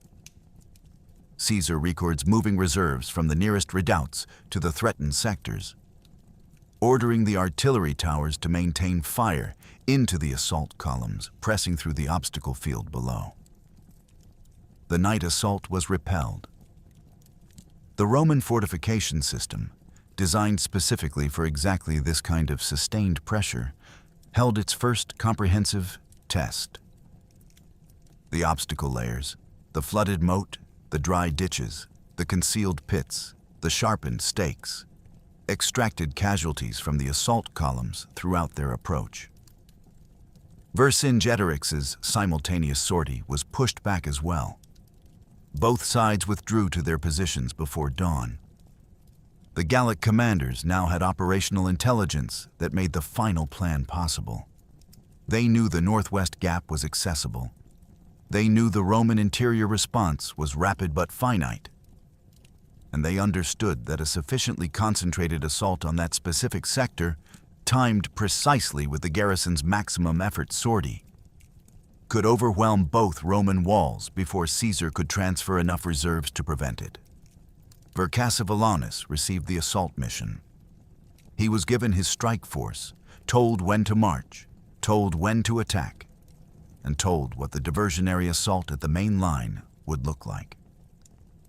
[SPEAKER 1] Caesar records moving reserves from the nearest redoubts to the threatened sectors, ordering the artillery towers to maintain fire into the assault columns, pressing through the obstacle field below. The night assault was repelled. The Roman fortification system, designed specifically for exactly this kind of sustained pressure, held its first comprehensive test. The obstacle layers, the flooded moat, the dry ditches, the concealed pits, the sharpened stakes, extracted casualties from the assault columns throughout their approach. Vercingetorix's simultaneous sortie was pushed back as well. Both sides withdrew to their positions before dawn. The Gallic commanders now had operational intelligence that made the final plan possible. They knew the Northwest Gap was accessible. They knew the Roman interior response was rapid but finite. And they understood that a sufficiently concentrated assault on that specific sector, timed precisely with the garrison's maximum effort sortie, could overwhelm both Roman walls before Caesar could transfer enough reserves to prevent it. Vercingetorix received the assault mission. He was given his strike force, told when to march, told when to attack, and told what the diversionary assault at the main line would look like.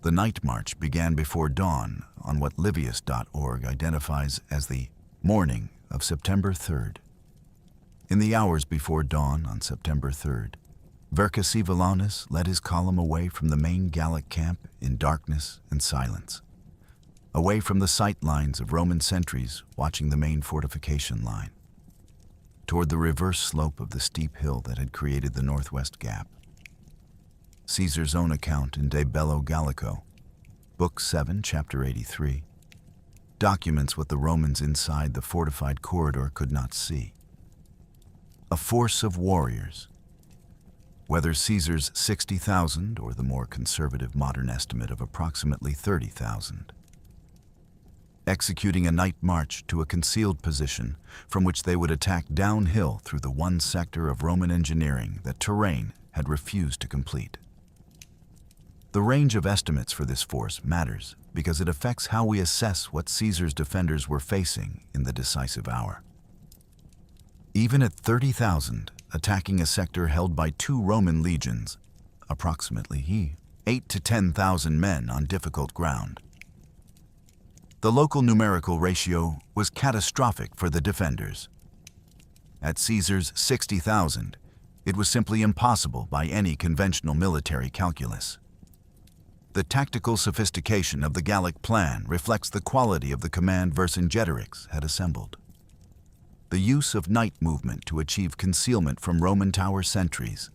[SPEAKER 1] The night march began before dawn on what Livius.org identifies as the morning of September 3rd. In the hours before dawn on September 3rd, Vercingetorix led his column away from the main Gallic camp in darkness and silence, away from the sight lines of Roman sentries watching the main fortification line, toward the reverse slope of the steep hill that had created the northwest gap. Caesar's own account in De Bello Gallico, Book 7, Chapter 83, documents what the Romans inside the fortified corridor could not see. A force of warriors. Whether Caesar's 60,000 or the more conservative modern estimate of approximately 30,000. Executing a night march to a concealed position from which they would attack downhill through the one sector of Roman engineering that terrain had refused to complete. The range of estimates for this force matters because it affects how we assess what Caesar's defenders were facing in the decisive hour. Even at 30,000, attacking a sector held by 2 Roman legions, approximately 8 to 10,000 men on difficult ground. The local numerical ratio was catastrophic for the defenders. At Caesar's 60,000, it was simply impossible by any conventional military calculus. The tactical sophistication of the Gallic plan reflects the quality of the command Vercingetorix had assembled. The use of night movement to achieve concealment from Roman tower sentries,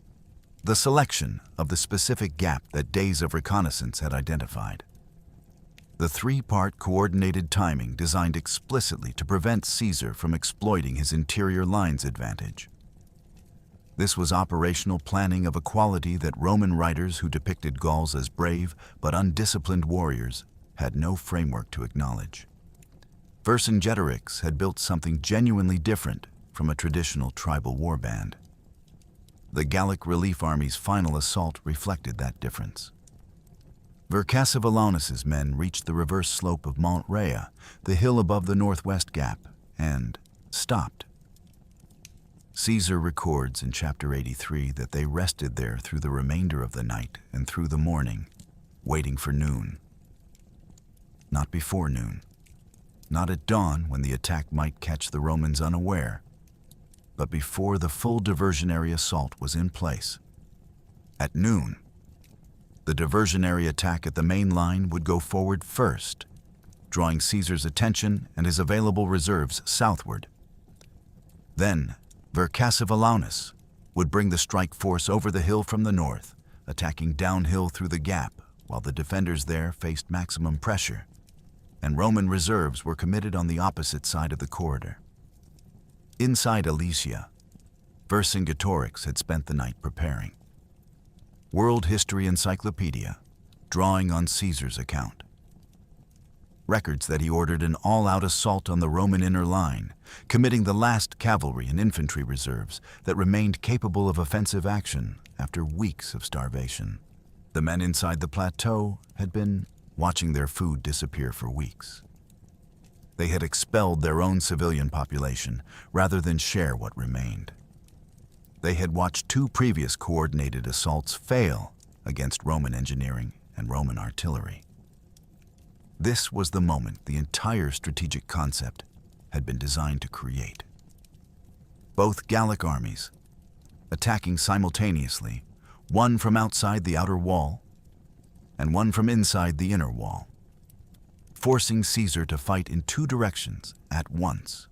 [SPEAKER 1] the selection of the specific gap that days of reconnaissance had identified. The 3-part coordinated timing designed explicitly to prevent Caesar from exploiting his interior lines advantage. This was operational planning of a quality that Roman writers who depicted Gauls as brave but undisciplined warriors had no framework to acknowledge. Vercingetorix had built something genuinely different from a traditional tribal warband. The Gallic relief army's final assault reflected that difference. Vercingetorix's men reached the reverse slope of Mont Rea, the hill above the northwest gap, and stopped. Caesar records in Chapter 83 that they rested there through the remainder of the night and through the morning, waiting for noon. Not before noon. Not at dawn when the attack might catch the Romans unaware, but before the full diversionary assault was in place. At noon, the diversionary attack at the main line would go forward first, drawing Caesar's attention and his available reserves southward. Then, Vercingetorix would bring the strike force over the hill from the north, attacking downhill through the gap while the defenders there faced maximum pressure, and Roman reserves were committed on the opposite side of the corridor. Inside Alesia, Vercingetorix had spent the night preparing. World History Encyclopedia, drawing on Caesar's account. Records that he ordered an all-out assault on the Roman inner line, committing the last cavalry and infantry reserves that remained capable of offensive action after weeks of starvation. The men inside the plateau had been watching their food disappear for weeks. They had expelled their own civilian population rather than share what remained. They had watched 2 previous coordinated assaults fail against Roman engineering and Roman artillery. This was the moment the entire strategic concept had been designed to create. Both Gallic armies, attacking simultaneously, one from outside the outer wall and one from inside the inner wall, forcing Caesar to fight in 2 directions at once,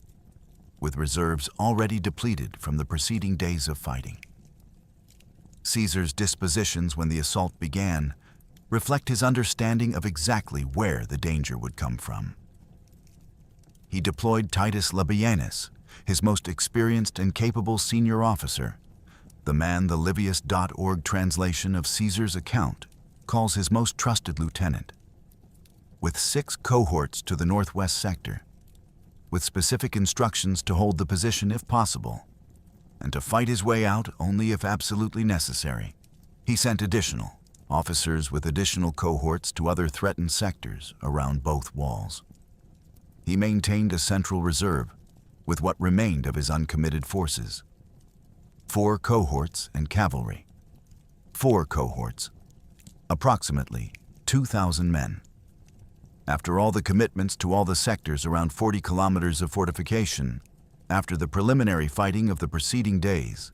[SPEAKER 1] with reserves already depleted from the preceding days of fighting. Caesar's dispositions when the assault began reflect his understanding of exactly where the danger would come from. He deployed Titus Labienus, his most experienced and capable senior officer, the man the Livius.org translation of Caesar's account calls his most trusted lieutenant, with 6 cohorts to the northwest sector, with specific instructions to hold the position if possible, and to fight his way out only if absolutely necessary. He sent additional officers with additional cohorts to other threatened sectors around both walls. He maintained a central reserve with what remained of his uncommitted forces. 4 cohorts and cavalry. 4 cohorts, approximately 2,000 men. After all the commitments to all the sectors around 40 kilometers of fortification, after the preliminary fighting of the preceding days,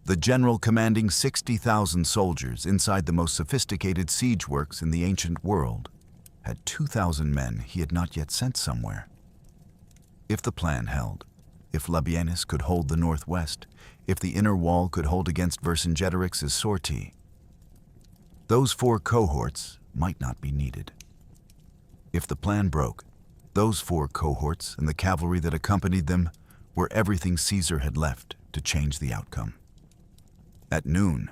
[SPEAKER 1] the general commanding 60,000 soldiers inside the most sophisticated siege works in the ancient world had 2,000 men he had not yet sent somewhere. If the plan held, if Labienus could hold the northwest, if the inner wall could hold against Vercingetorix's sortie, those 4 cohorts might not be needed. If the plan broke, those 4 cohorts and the cavalry that accompanied them were everything Caesar had left to change the outcome. At noon,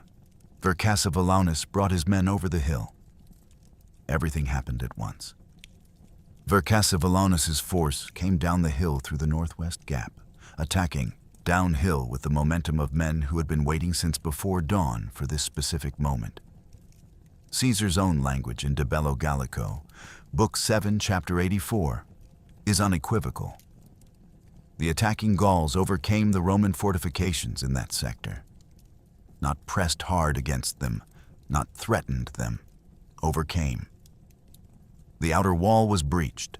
[SPEAKER 1] Vercingetorix brought his men over the hill. Everything happened at once. Vercingetorix's force came down the hill through the northwest gap, attacking downhill with the momentum of men who had been waiting since before dawn for this specific moment. Caesar's own language in De Bello Gallico, Book 7, Chapter 84, is unequivocal. The attacking Gauls overcame the Roman fortifications in that sector. Not pressed hard against them, not threatened them, overcame. The outer wall was breached.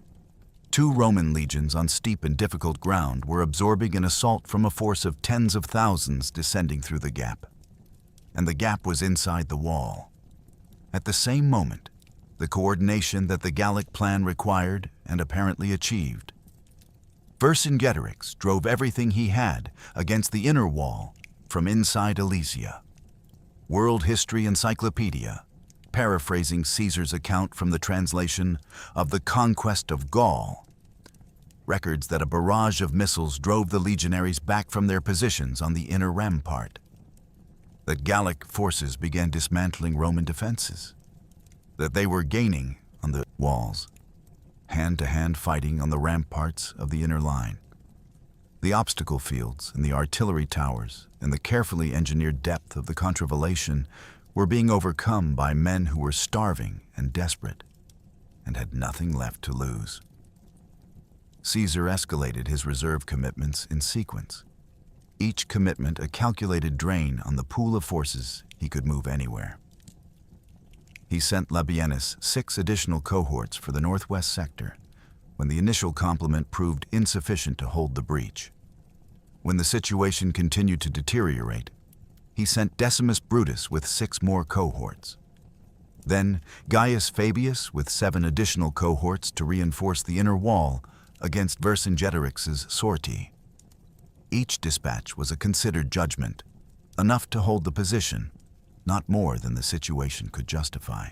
[SPEAKER 1] 2 Roman legions on steep and difficult ground were absorbing an assault from a force of tens of thousands descending through the gap. And the gap was inside the wall. At the same moment, the coordination that the Gallic plan required and apparently achieved. Vercingetorix drove everything he had against the inner wall from inside Alesia. World History Encyclopedia, paraphrasing Caesar's account from the translation of the Conquest of Gaul, records that a barrage of missiles drove the legionaries back from their positions on the inner rampart. That Gallic forces began dismantling Roman defenses. That they were gaining on the walls, hand-to-hand fighting on the ramparts of the inner line. The obstacle fields and the artillery towers and the carefully engineered depth of the contravallation were being overcome by men who were starving and desperate and had nothing left to lose. Caesar escalated his reserve commitments in sequence, each commitment a calculated drain on the pool of forces he could move anywhere. He sent Labienus 6 additional cohorts for the northwest sector when the initial complement proved insufficient to hold the breach. When the situation continued to deteriorate, he sent Decimus Brutus with 6 more cohorts. Then Gaius Fabius with 7 additional cohorts to reinforce the inner wall against Vercingetorix's sortie. Each dispatch was a considered judgment, enough to hold the position, not more than the situation could justify.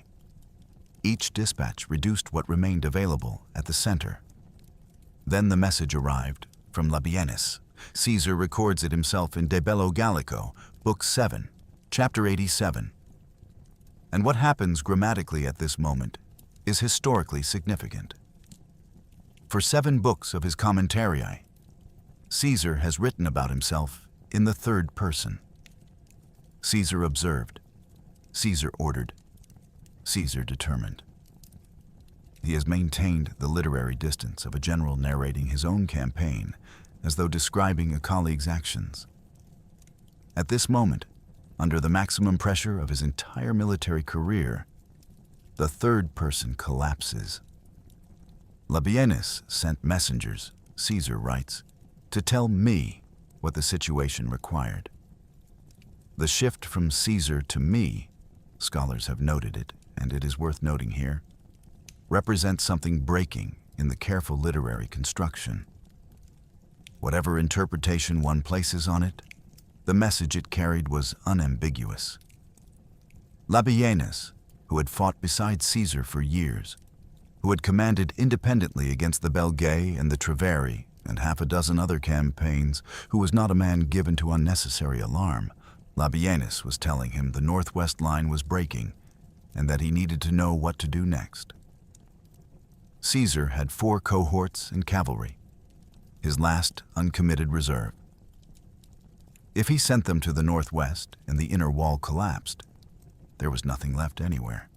[SPEAKER 1] Each dispatch reduced what remained available at the center. Then the message arrived from Labienus. Caesar records it himself in De Bello Gallico, Book 7, Chapter 87. And what happens grammatically at this moment is historically significant. For 7 books of his Commentarii, Caesar has written about himself in the 3rd person. Caesar observed, Caesar ordered, Caesar determined. He has maintained the literary distance of a general narrating his own campaign as though describing a colleague's actions. At this moment, under the maximum pressure of his entire military career, the 3rd person collapses. Labienus sent messengers, Caesar writes, to tell me what the situation required. The shift from Caesar to me, scholars have noted it, and it is worth noting here, represents something breaking in the careful literary construction. Whatever interpretation one places on it, the message it carried was unambiguous. Labienus, who had fought beside Caesar for years, who had commanded independently against the Belgae and the Treveri and half a dozen other campaigns, who was not a man given to unnecessary alarm, Labienus was telling him the northwest line was breaking and that he needed to know what to do next. Caesar had 4 cohorts and cavalry, his last uncommitted reserve. If he sent them to the northwest and the inner wall collapsed, there was nothing left anywhere.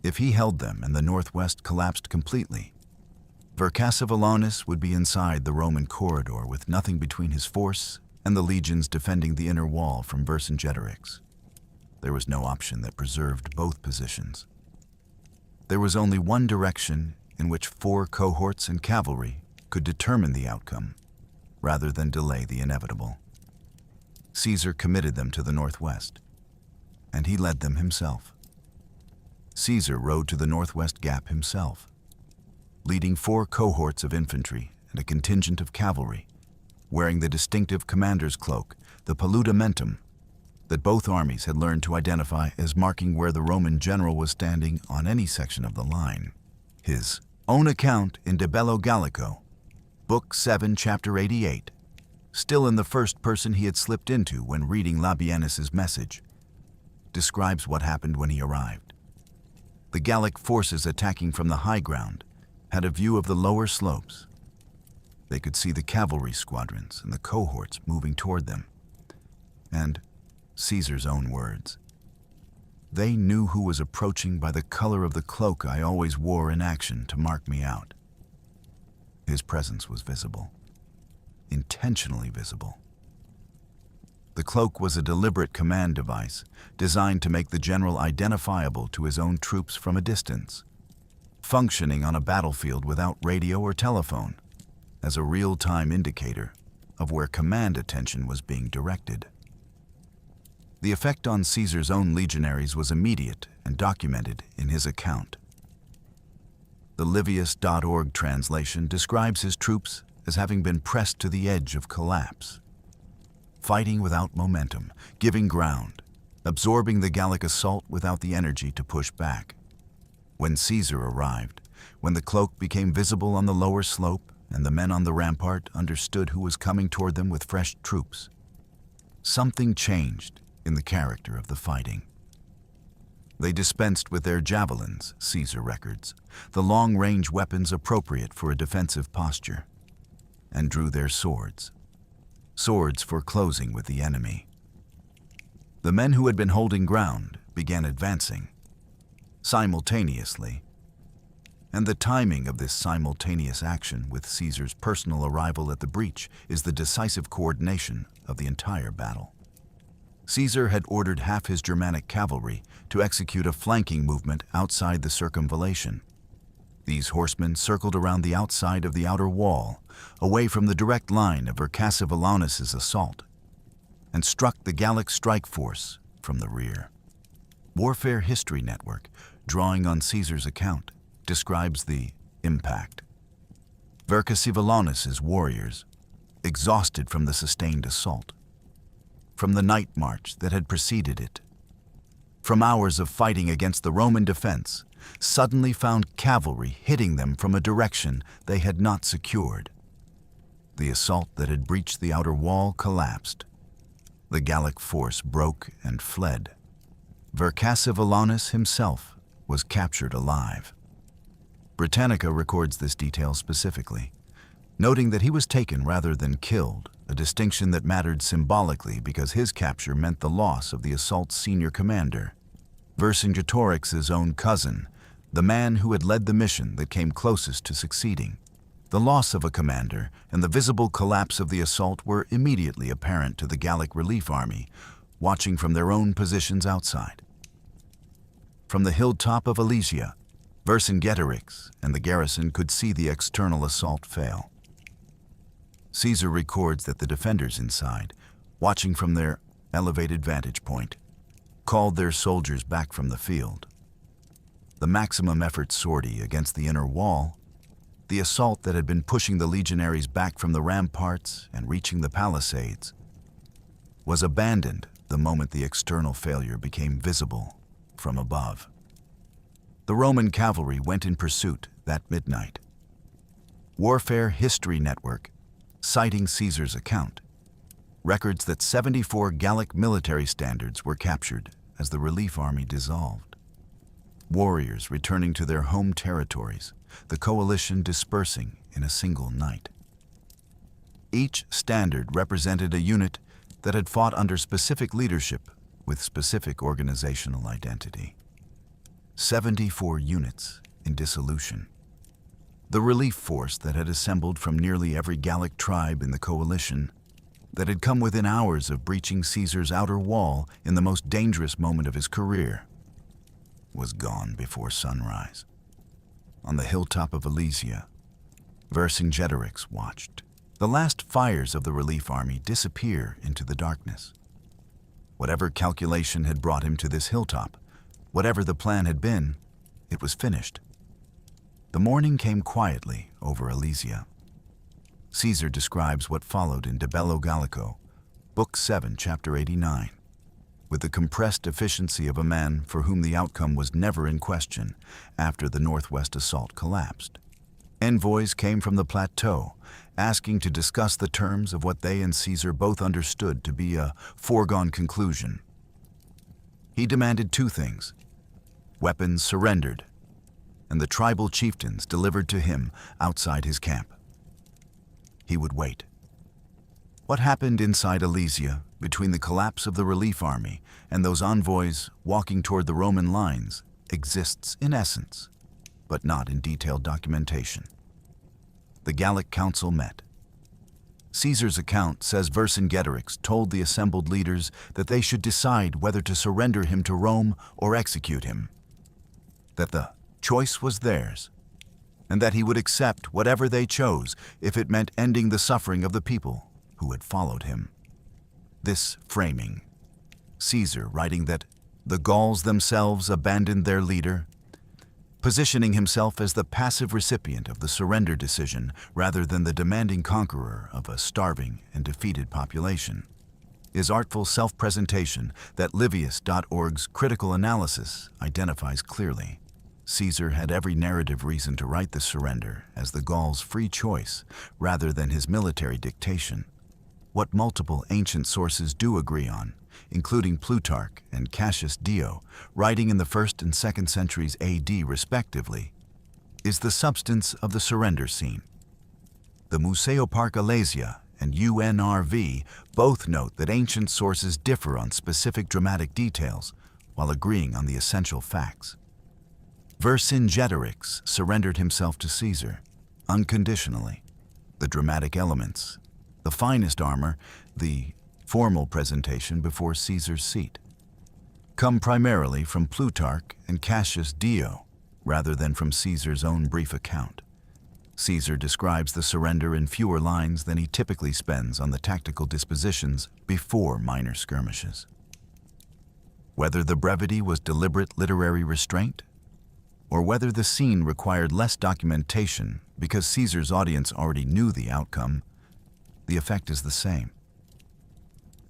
[SPEAKER 1] If he held them and the northwest collapsed completely, Vercingetorix would be inside the Roman corridor with nothing between his force and the legions defending the inner wall from Vercingetorix. There was no option that preserved both positions. There was only one direction in which 4 cohorts and cavalry could determine the outcome, rather than delay the inevitable. Caesar committed them to the northwest, and he led them himself. Caesar rode to the northwest gap himself, leading 4 cohorts of infantry and a contingent of cavalry, wearing the distinctive commander's cloak, the paludamentum, that both armies had learned to identify as marking where the Roman general was standing on any section of the line. His own account in De Bello Gallico, Book 7, Chapter 88, still in the first person he had slipped into when reading Labienus's message, describes what happened when he arrived. The Gallic forces attacking from the high ground had a view of the lower slopes. They could see the cavalry squadrons and the cohorts moving toward them. And, Caesar's own words, they knew who was approaching by the color of the cloak I always wore in action to mark me out. His presence was visible, intentionally visible. The cloak was a deliberate command device designed to make the general identifiable to his own troops from a distance, functioning on a battlefield without radio or telephone, as a real-time indicator of where command attention was being directed. The effect on Caesar's own legionaries was immediate and documented in his account. The Livius.org translation describes his troops as having been pressed to the edge of collapse, fighting without momentum, giving ground, absorbing the Gallic assault without the energy to push back. When Caesar arrived, when the cloak became visible on the lower slope and the men on the rampart understood who was coming toward them with fresh troops, something changed in the character of the fighting. They dispensed with their javelins, Caesar records, the long-range weapons appropriate for a defensive posture, and drew their swords for closing with the enemy. The men who had been holding ground began advancing simultaneously, and the timing of this simultaneous action with Caesar's personal arrival at the breach is the decisive coordination of the entire battle. Caesar had ordered half his Germanic cavalry to execute a flanking movement outside the circumvallation. These horsemen circled around the outside of the outer wall, away from the direct line of Vercingetorix's assault, and struck the Gallic strike force from the rear. Warfare History Network, drawing on Caesar's account, describes the impact. Vercingetorix's warriors, exhausted from the sustained assault, from the night march that had preceded it, from hours of fighting against the Roman defense, suddenly found cavalry hitting them from a direction they had not secured. The assault that had breached the outer wall collapsed. The Gallic force broke and fled. Vercingetorix himself was captured alive. Britannica records this detail specifically, noting that he was taken rather than killed, a distinction that mattered symbolically because his capture meant the loss of the assault's senior commander, Vercingetorix's own cousin, the man who had led the mission that came closest to succeeding. The loss of a commander and the visible collapse of the assault were immediately apparent to the Gallic relief army, watching from their own positions outside. From the hilltop of Alesia, Vercingetorix and the garrison could see the external assault fail. Caesar records that the defenders inside, watching from their elevated vantage point, called their soldiers back from the field. The maximum effort sortie against the inner wall, the assault that had been pushing the legionaries back from the ramparts and reaching the palisades, was abandoned the moment the external failure became visible from above. The Roman cavalry went in pursuit that midnight. Warfare History Network, citing Caesar's account, records that 74 Gallic military standards were captured as the relief army dissolved. Warriors returning to their home territories, the coalition dispersing in a single night. Each standard represented a unit that had fought under specific leadership with specific organizational identity. 74 units in dissolution. The relief force that had assembled from nearly every Gallic tribe in the coalition that had come within hours of breaching Caesar's outer wall in the most dangerous moment of his career, was gone before sunrise. On the hilltop of Alesia, Vercingetorix watched the last fires of the relief army disappear into the darkness. Whatever calculation had brought him to this hilltop, whatever the plan had been, it was finished. The morning came quietly over Alesia. Caesar describes what followed in De Bello Gallico, Book 7, Chapter 89, with the compressed efficiency of a man for whom the outcome was never in question after the northwest assault collapsed. Envoys came from the plateau, asking to discuss the terms of what they and Caesar both understood to be a foregone conclusion. He demanded two things: weapons surrendered, and the tribal chieftains delivered to him outside his camp. He would wait. What happened inside Alesia between the collapse of the relief army and those envoys walking toward the Roman lines exists in essence, but not in detailed documentation. The Gallic council met. Caesar's account says Vercingetorix told the assembled leaders that they should decide whether to surrender him to Rome or execute him, that the choice was theirs, and that he would accept whatever they chose if it meant ending the suffering of the people who had followed him. This framing, Caesar writing that the Gauls themselves abandoned their leader, positioning himself as the passive recipient of the surrender decision rather than the demanding conqueror of a starving and defeated population, is artful self-presentation that Livius.org's critical analysis identifies clearly. Caesar had every narrative reason to write the surrender as the Gauls' free choice rather than his military dictation. What multiple ancient sources do agree on, including Plutarch and Cassius Dio, writing in the 1st and 2nd centuries AD respectively, is the substance of the surrender scene. The Museopark Alesia and UNRV both note that ancient sources differ on specific dramatic details while agreeing on the essential facts. Vercingetorix surrendered himself to Caesar, unconditionally. The dramatic elements, the finest armor, the formal presentation before Caesar's seat, come primarily from Plutarch and Cassius Dio, rather than from Caesar's own brief account. Caesar describes the surrender in fewer lines than he typically spends on the tactical dispositions before minor skirmishes. Whether the brevity was deliberate literary restraint, or whether the scene required less documentation because Caesar's audience already knew the outcome, the effect is the same.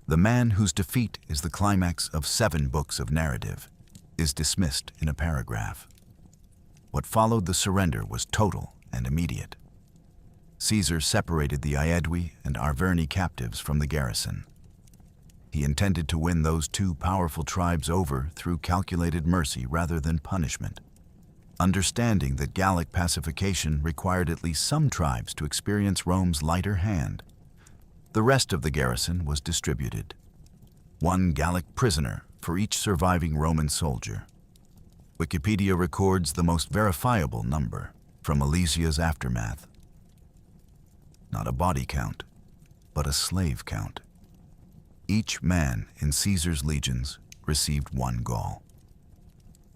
[SPEAKER 1] The man whose defeat is the climax of 7 books of narrative is dismissed in a paragraph. What followed the surrender was total and immediate. Caesar separated the Aedui and Arverni captives from the garrison. He intended to win those 2 powerful tribes over through calculated mercy rather than punishment, understanding that Gallic pacification required at least some tribes to experience Rome's lighter hand. The rest of the garrison was distributed. 1 Gallic prisoner for each surviving Roman soldier. Wikipedia records the most verifiable number from Alesia's aftermath. Not a body count, but a slave count. Each man in Caesar's legions received 1 Gaul.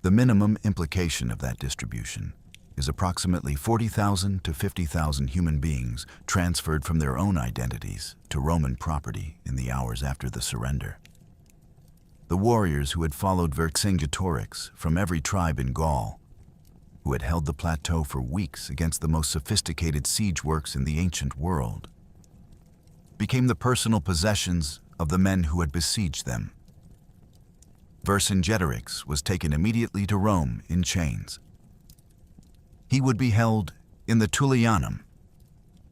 [SPEAKER 1] The minimum implication of that distribution is approximately 40,000 to 50,000 human beings transferred from their own identities to Roman property in the hours after the surrender. The warriors who had followed Vercingetorix from every tribe in Gaul, who had held the plateau for weeks against the most sophisticated siege works in the ancient world, became the personal possessions of the men who had besieged them. Vercingetorix was taken immediately to Rome in chains. He would be held in the Tullianum,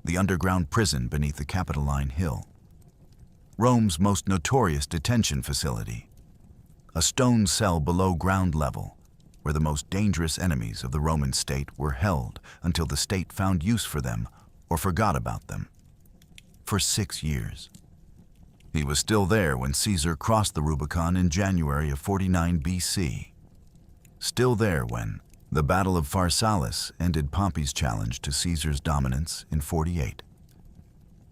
[SPEAKER 1] the underground prison beneath the Capitoline Hill, Rome's most notorious detention facility, a stone cell below ground level where the most dangerous enemies of the Roman state were held until the state found use for them or forgot about them. For 6 years. He was still there when Caesar crossed the Rubicon in January of 49 BC. Still there when the Battle of Pharsalus ended Pompey's challenge to Caesar's dominance in 48.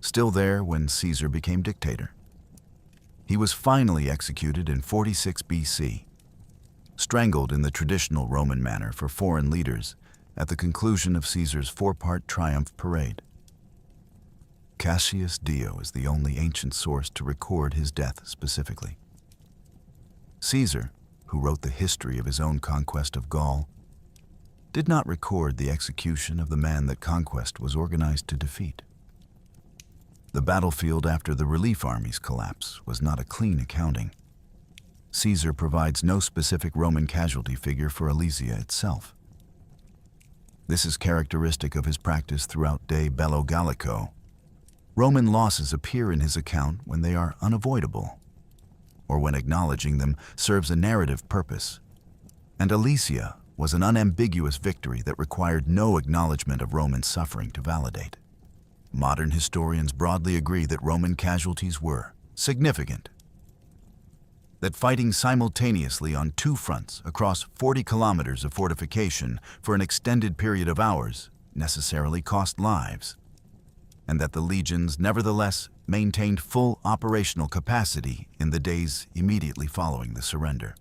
[SPEAKER 1] still there when Caesar became dictator. He was finally executed in 46 BC, strangled in the traditional Roman manner for foreign leaders at the conclusion of Caesar's four-part triumph parade. Cassius Dio is the only ancient source to record his death specifically. Caesar, who wrote the history of his own conquest of Gaul, did not record the execution of the man that conquest was organized to defeat. The battlefield after the relief army's collapse was not a clean accounting. Caesar provides no specific Roman casualty figure for Alesia itself. This is characteristic of his practice throughout De Bello Gallico. Roman losses appear in his account when they are unavoidable, or when acknowledging them serves a narrative purpose. And Alesia was an unambiguous victory that required no acknowledgement of Roman suffering to validate. Modern historians broadly agree that Roman casualties were significant, that fighting simultaneously on two fronts across 40 kilometers of fortification for an extended period of hours necessarily cost lives, and that the legions nevertheless maintained full operational capacity in the days immediately following the surrender.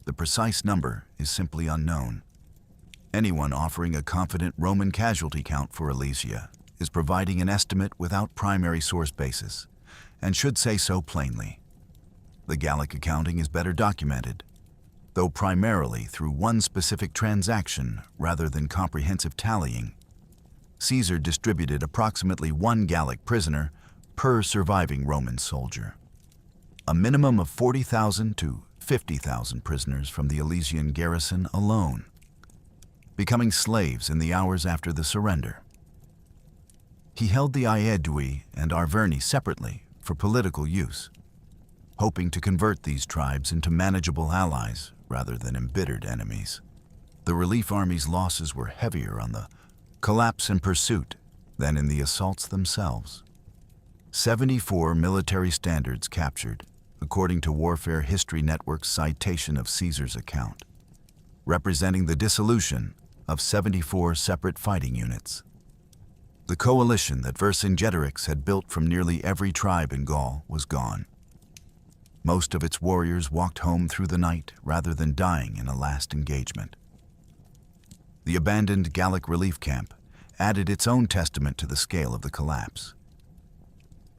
[SPEAKER 1] The precise number is simply unknown. Anyone offering a confident Roman casualty count for Alesia is providing an estimate without primary source basis, and should say so plainly. The Gallic accounting is better documented, though primarily through one specific transaction rather than comprehensive tallying. Caesar distributed approximately 1 Gallic prisoner per surviving Roman soldier. A minimum of 40,000 to 50,000 prisoners from the Alesian garrison alone, becoming slaves in the hours after the surrender. He held the Aedui and Arverni separately for political use, hoping to convert these tribes into manageable allies rather than embittered enemies. The relief army's losses were heavier on the collapse and pursuit than in the assaults themselves. 74 military standards captured, according to Warfare History Network's citation of Caesar's account, representing the dissolution of 74 separate fighting units. The coalition that Vercingetorix had built from nearly every tribe in Gaul was gone. Most of its warriors walked home through the night rather than dying in a last engagement. The abandoned Gallic relief camp added its own testament to the scale of the collapse.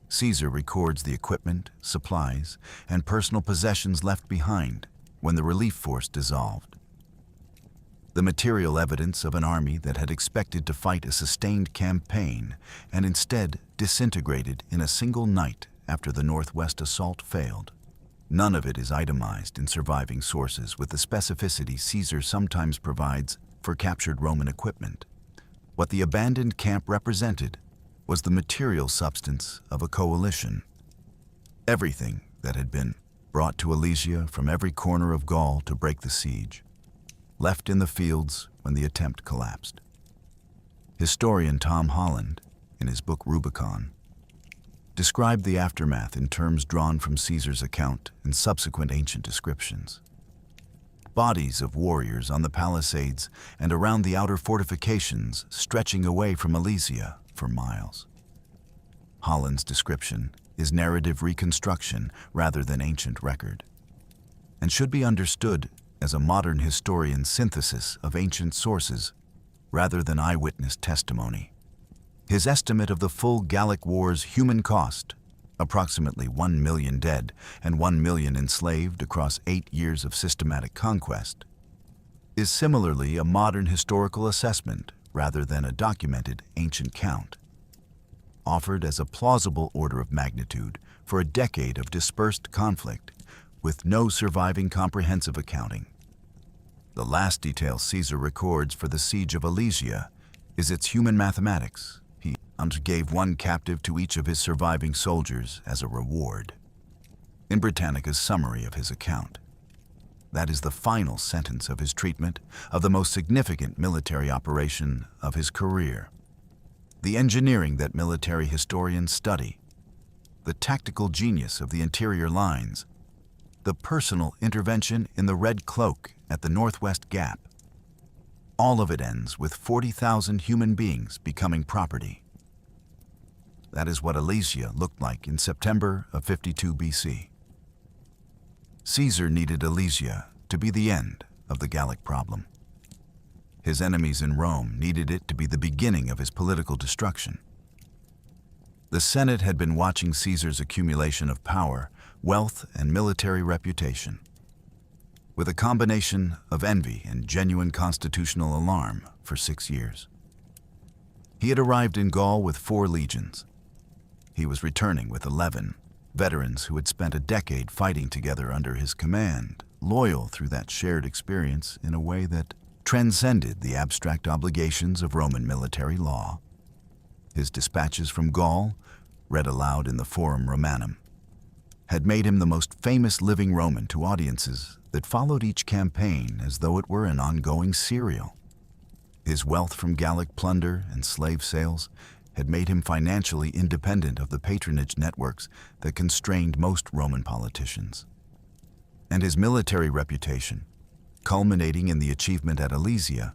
[SPEAKER 1] Caesar records the equipment, supplies, and personal possessions left behind when the relief force dissolved. The material evidence of an army that had expected to fight a sustained campaign and instead disintegrated in a single night after the Northwest assault failed. None of it is itemized in surviving sources with the specificity Caesar sometimes provides for captured Roman equipment. What the abandoned camp represented was the material substance of a coalition. Everything that had been brought to Alesia from every corner of Gaul to break the siege, left in the fields when the attempt collapsed. Historian Tom Holland, in his book Rubicon, described the aftermath in terms drawn from Caesar's account and subsequent ancient descriptions. Bodies of warriors on the palisades and around the outer fortifications stretching away from Alesia for miles. Holland's description is narrative reconstruction rather than ancient record, and should be understood as a modern historian's synthesis of ancient sources rather than eyewitness testimony. His estimate of the full Gallic War's human cost, approximately 1 million dead and 1 million enslaved across 8 years of systematic conquest, is similarly a modern historical assessment rather than a documented ancient count, offered as a plausible order of magnitude for a decade of dispersed conflict with no surviving comprehensive accounting. The last detail Caesar records for the siege of Alesia is its human mathematics. He gave 1 captive to each of his surviving soldiers as a reward. In Britannica's summary of his account, that is the final sentence of his treatment of the most significant military operation of his career. The engineering that military historians study, the tactical genius of the interior lines, the personal intervention in the Red Cloak at the Northwest Gap. All of it ends with 40,000 human beings becoming property. That is what Alesia looked like in September of 52 BC. Caesar needed Alesia to be the end of the Gallic problem. His enemies in Rome needed it to be the beginning of his political destruction. The Senate had been watching Caesar's accumulation of power, wealth, and military reputation. With a combination of envy and genuine constitutional alarm for 6 years. He had arrived in Gaul with 4 legions. He was returning with 11 veterans who had spent a decade fighting together under his command, loyal through that shared experience in a way that transcended the abstract obligations of Roman military law. His dispatches from Gaul, read aloud in the Forum Romanum, had made him the most famous living Roman to audiences that followed each campaign as though it were an ongoing serial. His wealth from Gallic plunder and slave sales had made him financially independent of the patronage networks that constrained most Roman politicians. And his military reputation, culminating in the achievement at Alesia,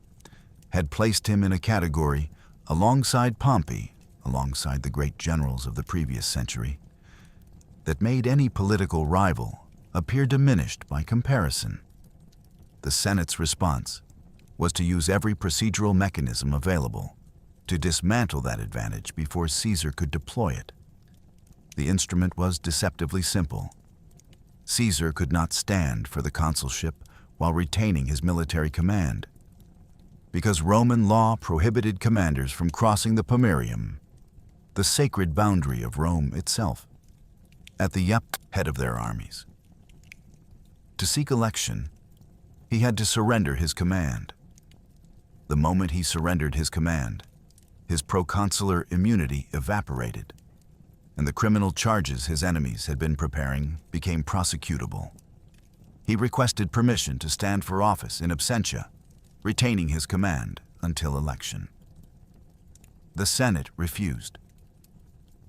[SPEAKER 1] had placed him in a category alongside Pompey, alongside the great generals of the previous century, that made any political rival appear diminished by comparison. The Senate's response was to use every procedural mechanism available to dismantle that advantage before Caesar could deploy it. The instrument was deceptively simple. Caesar could not stand for the consulship while retaining his military command, because Roman law prohibited commanders from crossing the Pomerium, the sacred boundary of Rome itself, at the head of their armies. To seek election, he had to surrender his command. The moment he surrendered his command, his proconsular immunity evaporated, and the criminal charges his enemies had been preparing became prosecutable. He requested permission to stand for office in absentia, retaining his command until election. The Senate refused.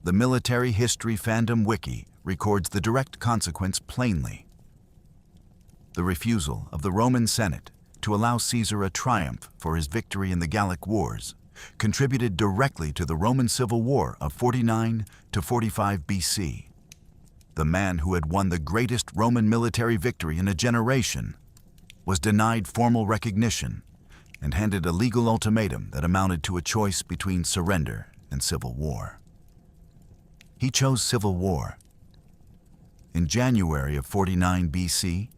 [SPEAKER 1] The Military History Fandom Wiki records the direct consequence plainly. The refusal of the Roman Senate to allow Caesar a triumph for his victory in the Gallic Wars contributed directly to the Roman Civil War of 49 to 45 BC. The man who had won the greatest Roman military victory in a generation was denied formal recognition and handed a legal ultimatum that amounted to a choice between surrender and civil war. He chose civil war. In January of 49 BC,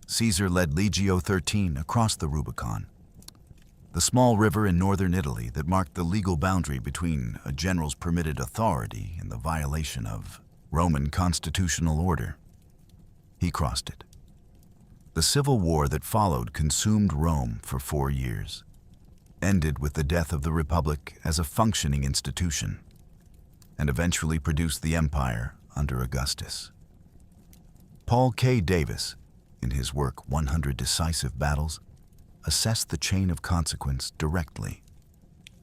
[SPEAKER 1] Caesar led Legio XIII across the Rubicon, the small river in northern Italy that marked the legal boundary between a general's permitted authority and the violation of Roman constitutional order. He crossed it. The civil war that followed consumed Rome for 4 years, ended with the death of the Republic as a functioning institution, and eventually produced the empire under Augustus. Paul K. Davis, in his work 100 Decisive Battles, assessed the chain of consequence directly.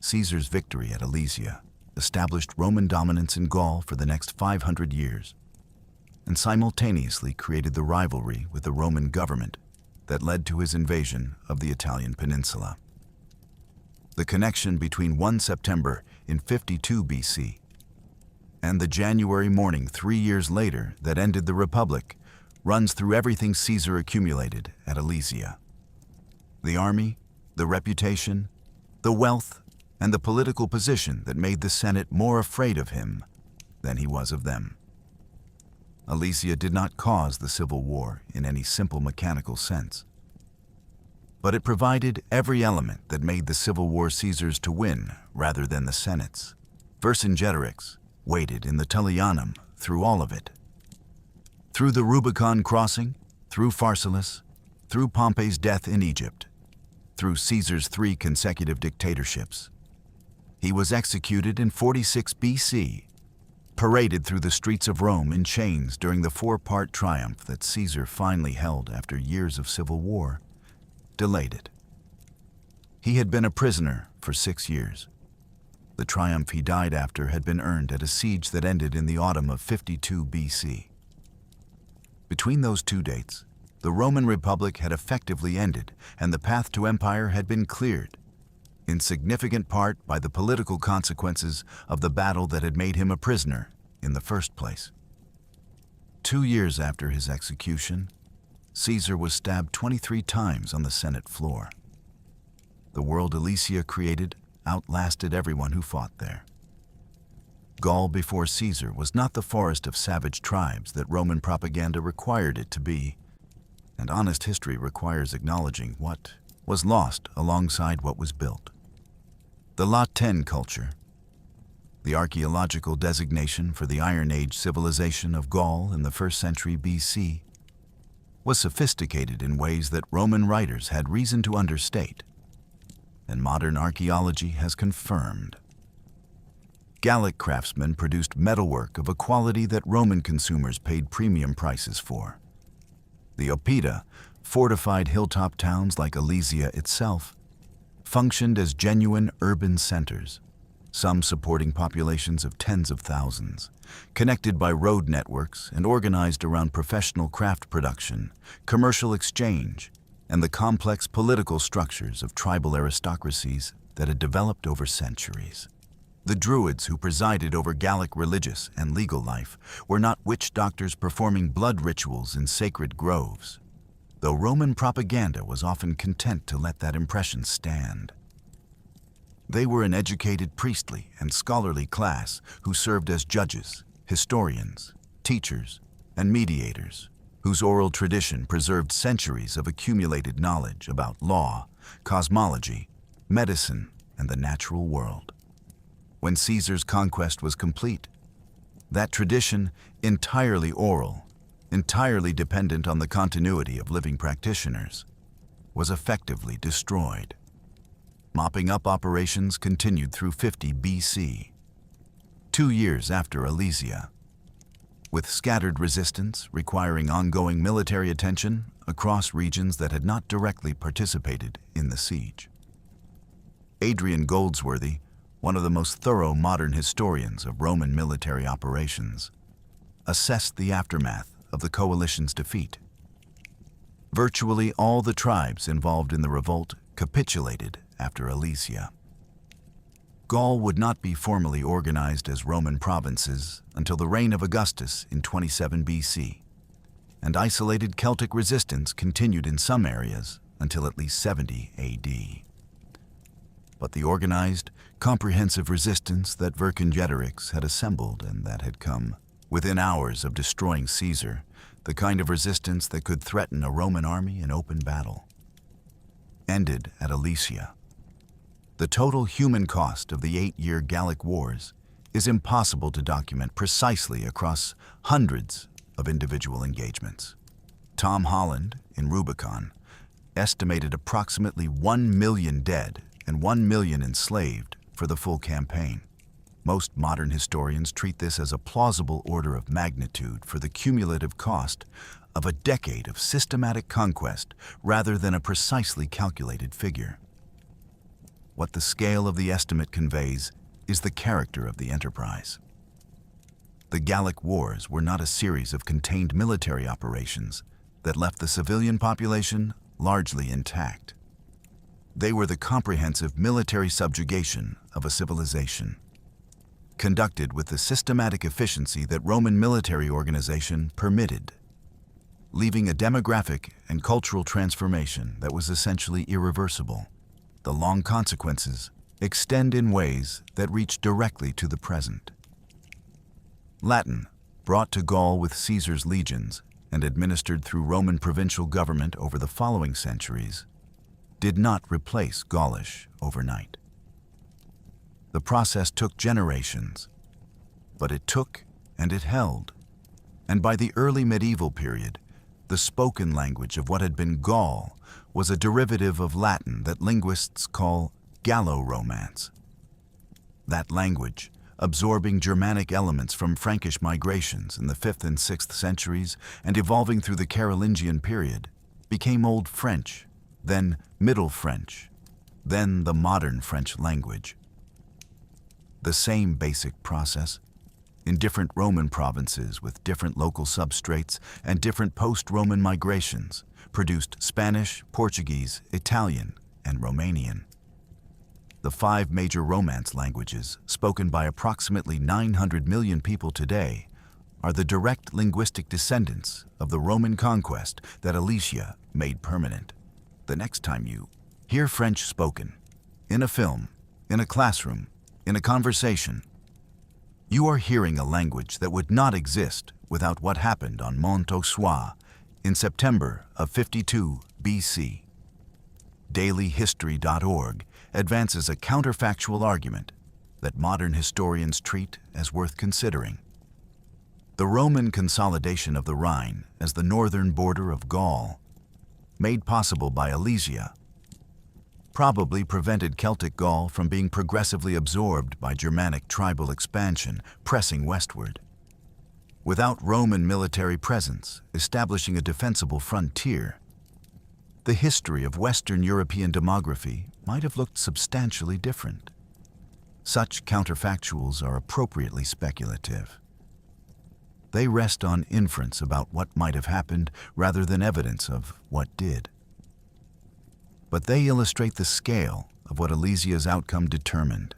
[SPEAKER 1] Caesar's victory at Alesia established Roman dominance in Gaul for the next 500 years, and simultaneously created the rivalry with the Roman government that led to his invasion of the Italian peninsula. The connection between 1 September in 52 BC and the January morning 3 years later that ended the Republic runs through everything Caesar accumulated at Alesia. The army, the reputation, the wealth, and the political position that made the Senate more afraid of him than he was of them. Alesia did not cause the civil war in any simple mechanical sense, but it provided every element that made the civil war Caesar's to win rather than the Senate's. Vercingetorix waited in the Tullianum through all of it. Through the Rubicon crossing, through Pharsalus, through Pompey's death in Egypt, through Caesar's 3 consecutive dictatorships. He was executed in 46 BC, paraded through the streets of Rome in chains during the 4-part triumph that Caesar finally held after years of civil war, delayed it. He had been a prisoner for 6 years. The triumph he died after had been earned at a siege that ended in the autumn of 52 BC. Between those 2 dates, the Roman Republic had effectively ended, and the path to empire had been cleared. in significant part by the political consequences of the battle that had made him a prisoner in the first place. 2 years after his execution, Caesar was stabbed 23 times on the Senate floor. The world Alesia created outlasted everyone who fought there. Gaul before Caesar was not the forest of savage tribes that Roman propaganda required it to be, and honest history requires acknowledging what was lost alongside what was built. The La Tène culture, the archaeological designation for the Iron Age civilization of Gaul in the 1st century BC, was sophisticated in ways that Roman writers had reason to understate, and modern archaeology has confirmed. Gallic craftsmen produced metalwork of a quality that Roman consumers paid premium prices for. The Oppida, fortified hilltop towns like Alesia itself, functioned as genuine urban centers, some supporting populations of tens of thousands, connected by road networks and organized around professional craft production, commercial exchange, and the complex political structures of tribal aristocracies that had developed over centuries. The Druids who presided over Gallic religious and legal life were not witch doctors performing blood rituals in sacred groves, though Roman propaganda was often content to let that impression stand. They were an educated priestly and scholarly class who served as judges, historians, teachers, and mediators, whose oral tradition preserved centuries of accumulated knowledge about law, cosmology, medicine, and the natural world. When Caesar's conquest was complete, that tradition, entirely oral, entirely dependent on the continuity of living practitioners, was effectively destroyed. Mopping up operations continued through 50 BC, 2 years after Alesia, with scattered resistance requiring ongoing military attention across regions that had not directly participated in the siege. Adrian Goldsworthy, one of the most thorough modern historians of Roman military operations, assessed the aftermath of the coalition's defeat. Virtually all the tribes involved in the revolt capitulated after Alesia. Gaul would not be formally organized as Roman provinces until the reign of Augustus in 27 BC, and isolated Celtic resistance continued in some areas until at least 70 AD. But the organized, comprehensive resistance that Vercingetorix had assembled and that had come within hours of destroying Caesar, the kind of resistance that could threaten a Roman army in open battle, ended at Alesia. The total human cost of the 8-year Gallic Wars is impossible to document precisely across hundreds of individual engagements. Tom Holland, in Rubicon, estimated approximately 1 million dead and 1 million enslaved for the full campaign. Most modern historians treat this as a plausible order of magnitude for the cumulative cost of a decade of systematic conquest rather than a precisely calculated figure. What the scale of the estimate conveys is the character of the enterprise. The Gallic Wars were not a series of contained military operations that left the civilian population largely intact. They were the comprehensive military subjugation of a civilization, conducted with the systematic efficiency that Roman military organization permitted, leaving a demographic and cultural transformation that was essentially irreversible. The long consequences extend in ways that reach directly to the present. Latin, brought to Gaul with Caesar's legions and administered through Roman provincial government over the following centuries, did not replace Gaulish overnight. The process took generations, but it took and it held. And by the early medieval period, the spoken language of what had been Gaul was a derivative of Latin that linguists call Gallo-Romance. That language, absorbing Germanic elements from Frankish migrations in the 5th and 6th centuries and evolving through the Carolingian period, became Old French, then Middle French, then the modern French language. The same basic process, in different Roman provinces with different local substrates and different post-Roman migrations, produced Spanish, Portuguese, Italian, and Romanian. The 5 major Romance languages, spoken by approximately 900 million people today, are the direct linguistic descendants of the Roman conquest that Alesia made permanent. The next time you hear French spoken, in a film, in a classroom, in a conversation, you are hearing a language that would not exist without what happened on Mont aux Soies in September of 52 BC. DailyHistory.org advances a counterfactual argument that modern historians treat as worth considering. The Roman consolidation of the Rhine as the northern border of Gaul, made possible by Alesia, probably prevented Celtic Gaul from being progressively absorbed by Germanic tribal expansion pressing westward. Without Roman military presence establishing a defensible frontier, the history of Western European demography might have looked substantially different. Such counterfactuals are appropriately speculative. They rest on inference about what might have happened rather than evidence of what did. But they illustrate the scale of what Alesia's outcome determined.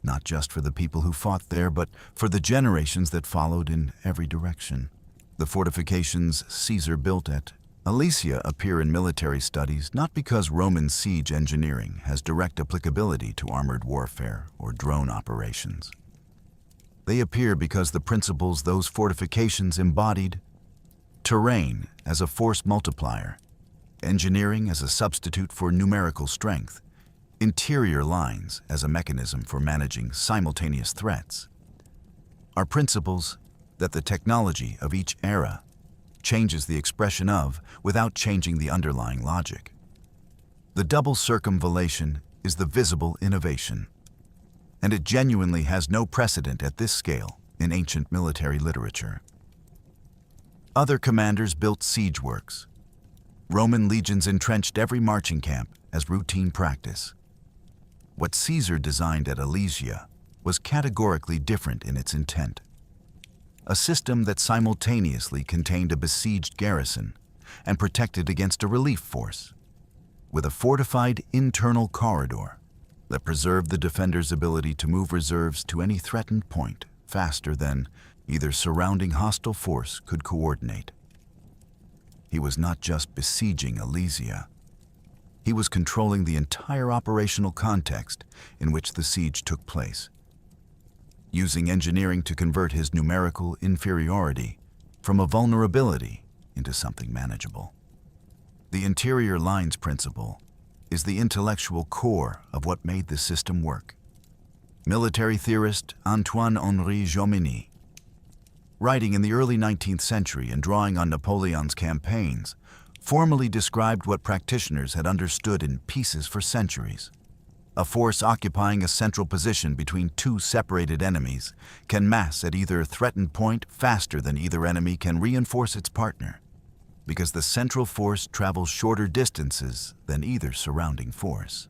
[SPEAKER 1] Not just for the people who fought there, but for the generations that followed in every direction. The fortifications Caesar built at Alesia appear in military studies not because Roman siege engineering has direct applicability to armored warfare or drone operations. They appear because the principles those fortifications embodied, terrain as a force multiplier, engineering as a substitute for numerical strength, interior lines as a mechanism for managing simultaneous threats, are principles that the technology of each era changes the expression of without changing the underlying logic. The double circumvallation is the visible innovation, and it genuinely has no precedent at this scale in ancient military literature. Other commanders built siege works. Roman legions entrenched every marching camp as routine practice. What Caesar designed at Alesia was categorically different in its intent. A system that simultaneously contained a besieged garrison and protected against a relief force, with a fortified internal corridor that preserved the defender's ability to move reserves to any threatened point faster than either surrounding hostile force could coordinate. He was not just besieging Alesia. He was controlling the entire operational context in which the siege took place, using engineering to convert his numerical inferiority from a vulnerability into something manageable. The interior lines principle is the intellectual core of what made the system work. Military theorist Antoine-Henri Jomini, writing in the early 19th century and drawing on Napoleon's campaigns, formally described what practitioners had understood in pieces for centuries. A force occupying a central position between two separated enemies can mass at either threatened point faster than either enemy can reinforce its partner, because the central force travels shorter distances than either surrounding force.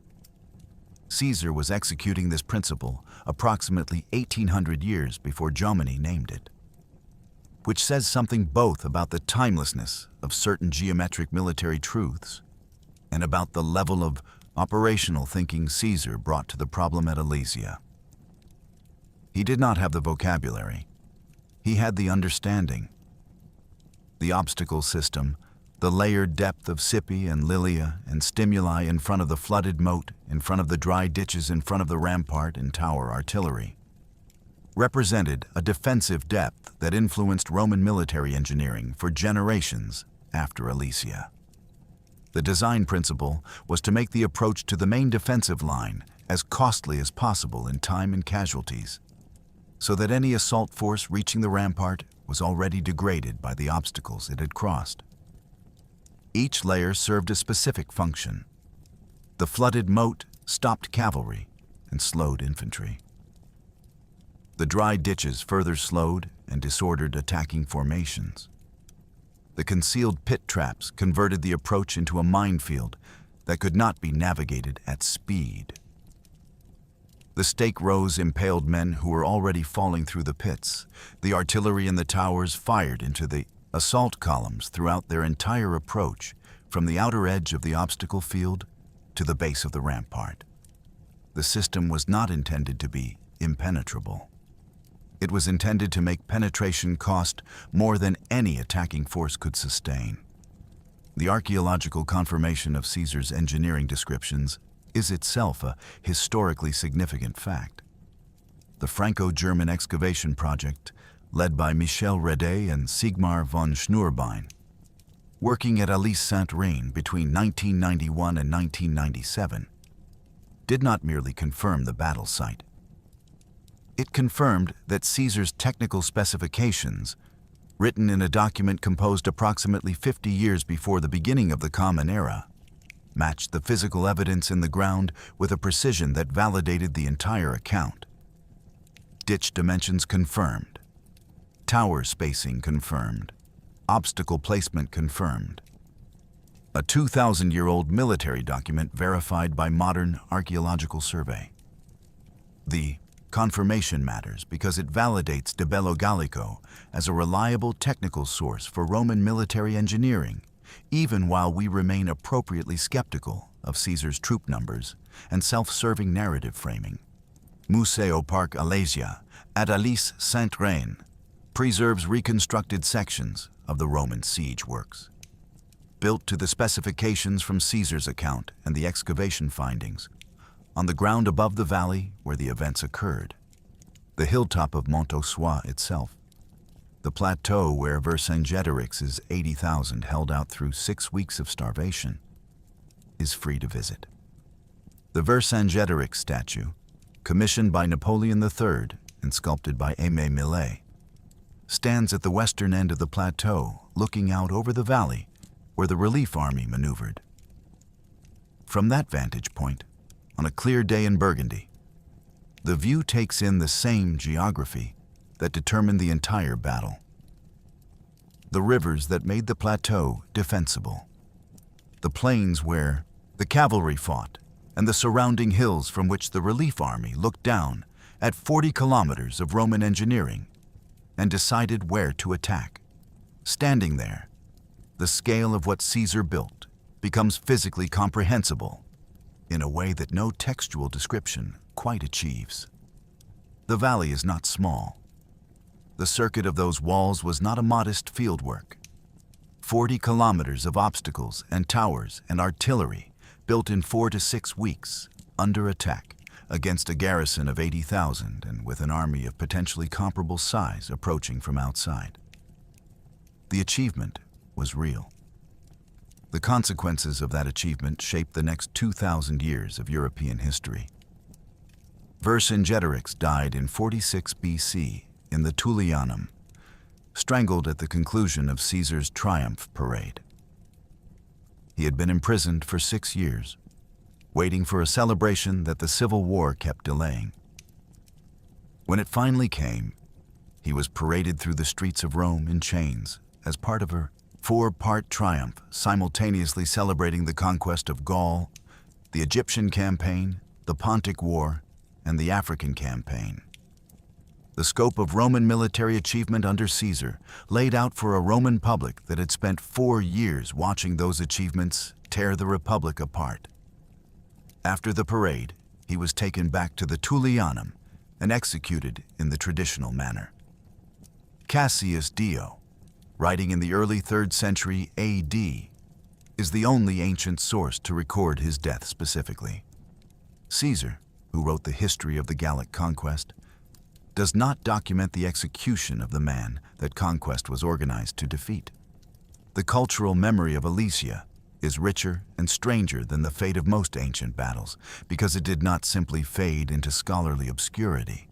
[SPEAKER 1] Caesar was executing this principle approximately 1800 years before Jomini named it, which says something both about the timelessness of certain geometric military truths and about the level of operational thinking Caesar brought to the problem at Alesia. He did not have the vocabulary. He had the understanding. The obstacle system, the layered depth of Sippi and Lilia and stimuli in front of the flooded moat, in front of the dry ditches, in front of the rampart and tower artillery, represented a defensive depth that influenced Roman military engineering for generations after Alesia. The design principle was to make the approach to the main defensive line as costly as possible in time and casualties, so that any assault force reaching the rampart was already degraded by the obstacles it had crossed. Each layer served a specific function. The flooded moat stopped cavalry and slowed infantry. The dry ditches further slowed and disordered attacking formations. The concealed pit traps converted the approach into a minefield that could not be navigated at speed. The stake rows impaled men who were already falling through the pits. The artillery in the towers fired into the assault columns throughout their entire approach, from the outer edge of the obstacle field to the base of the rampart. The system was not intended to be impenetrable. It was intended to make penetration cost more than any attacking force could sustain. The archaeological confirmation of Caesar's engineering descriptions is itself a historically significant fact. The Franco-German excavation project, led by Michel Redet and Sigmar von Schnurbein, working at Alesia between 1991 and 1997, did not merely confirm the battle site. It confirmed that Caesar's technical specifications, written in a document composed approximately 50 years before the beginning of the Common Era, matched the physical evidence in the ground with a precision that validated the entire account. Ditch dimensions confirmed, tower spacing confirmed, obstacle placement confirmed. A 2,000-year-old military document verified by modern archaeological survey. The confirmation matters because it validates De Bello Gallico as a reliable technical source for Roman military engineering, even while we remain appropriately skeptical of Caesar's troop numbers and self-serving narrative framing. Museo Park Alesia at Alesia preserves reconstructed sections of the Roman siege works, built to the specifications from Caesar's account and the excavation findings, on the ground above the valley where the events occurred, the hilltop of Montausois itself, the plateau where Vercingetorix's 80,000 held out through 6 weeks of starvation, is free to visit. The Vercingetorix statue, commissioned by Napoleon III and sculpted by Aimé Millet, stands at the western end of the plateau, looking out over the valley where the relief army maneuvered. From that vantage point, on a clear day in Burgundy, the view takes in the same geography that determined the entire battle. The rivers that made the plateau defensible, the plains where the cavalry fought, and the surrounding hills from which the relief army looked down at 40 kilometers of Roman engineering and decided where to attack. Standing there, the scale of what Caesar built becomes physically comprehensible in a way that no textual description quite achieves. The valley is not small. The circuit of those walls was not a modest fieldwork. 40 kilometers of obstacles and towers and artillery built in 4 to 6 weeks under attack against a garrison of 80,000 and with an army of potentially comparable size approaching from outside. The achievement was real. The consequences of that achievement shaped the next 2,000 years of European history. Vercingetorix died in 46 BC in the Tullianum, strangled at the conclusion of Caesar's triumph parade. He had been imprisoned for 6 years, waiting for a celebration that the Civil War kept delaying. When it finally came, he was paraded through the streets of Rome in chains as part of a 4-part triumph, simultaneously celebrating the conquest of Gaul, the Egyptian campaign, the Pontic War, and the African campaign. The scope of Roman military achievement under Caesar laid out for a Roman public that had spent 4 years watching those achievements tear the Republic apart. After the parade, he was taken back to the Tullianum and executed in the traditional manner. Cassius Dio, writing in the early 3rd century AD, is the only ancient source to record his death specifically. Caesar, who wrote the history of the Gallic conquest, does not document the execution of the man that conquest was organized to defeat. The cultural memory of Alesia is richer and stranger than the fate of most ancient battles because it did not simply fade into scholarly obscurity.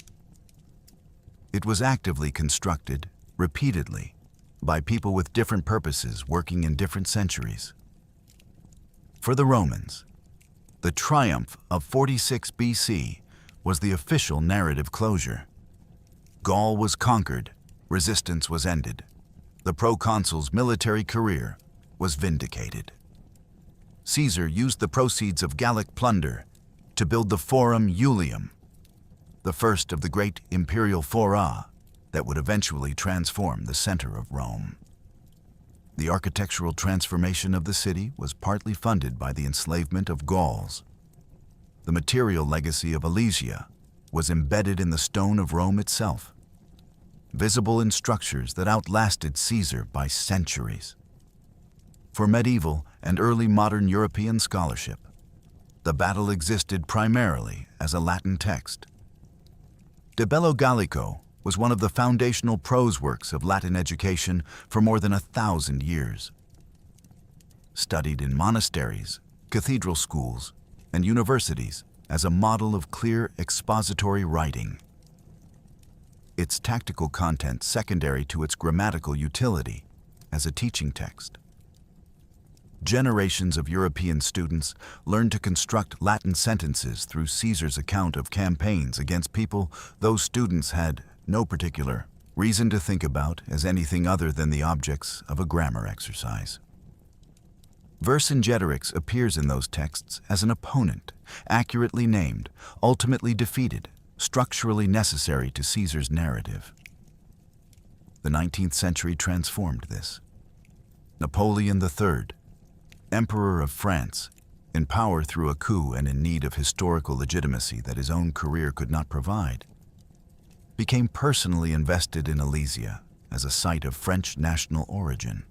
[SPEAKER 1] It was actively constructed, repeatedly, by people with different purposes working in different centuries. For the Romans, the triumph of 46 BC was the official narrative closure. Gaul was conquered, resistance was ended. The proconsul's military career was vindicated. Caesar used the proceeds of Gallic plunder to build the Forum Iulium, the first of the great imperial fora that would eventually transform the center of Rome. The architectural transformation of the city was partly funded by the enslavement of Gauls. The material legacy of Alesia was embedded in the stone of Rome itself, visible in structures that outlasted Caesar by centuries. For medieval and early modern European scholarship, the battle existed primarily as a Latin text. De Bello Gallico was one of the foundational prose works of Latin education for more than 1,000 years. Studied in monasteries, cathedral schools, and universities as a model of clear expository writing. Its tactical content secondary to its grammatical utility as a teaching text. Generations of European students learned to construct Latin sentences through Caesar's account of campaigns against people those students had no particular reason to think about as anything other than the objects of a grammar exercise. Vercingetorix appears in those texts as an opponent, accurately named, ultimately defeated, structurally necessary to Caesar's narrative. The 19th century transformed this. Napoleon III, Emperor of France, in power through a coup and in need of historical legitimacy that his own career could not provide, became personally invested in Alesia as a site of French national origin.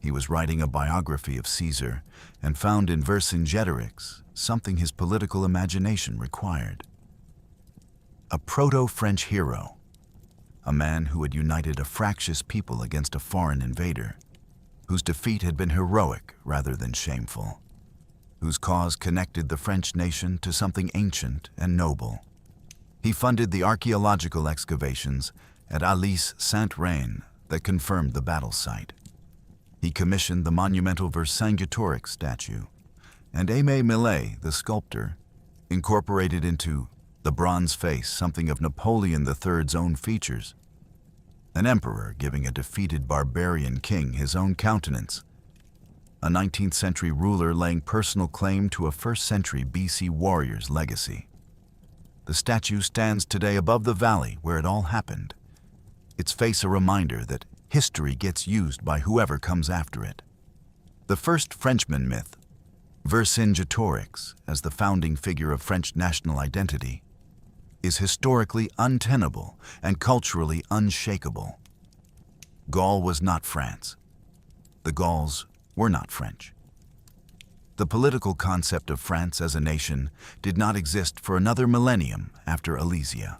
[SPEAKER 1] He was writing a biography of Caesar and found in Vercingetorix something his political imagination required. A proto-French hero, a man who had united a fractious people against a foreign invader, whose defeat had been heroic rather than shameful, whose cause connected the French nation to something ancient and noble. He funded the archaeological excavations at Alesia that confirmed the battle site. He commissioned the monumental Vercingetorix statue, and Aimé Millet, the sculptor, incorporated into the bronze face something of Napoleon III's own features, an emperor giving a defeated barbarian king his own countenance, a 19th century ruler laying personal claim to a 1st century BC warrior's legacy. The statue stands today above the valley where it all happened, its face a reminder that history gets used by whoever comes after it. The first Frenchman myth, Vercingetorix as the founding figure of French national identity, is historically untenable and culturally unshakable. Gaul was not France. The Gauls were not French. The political concept of France as a nation did not exist for another millennium after Alesia.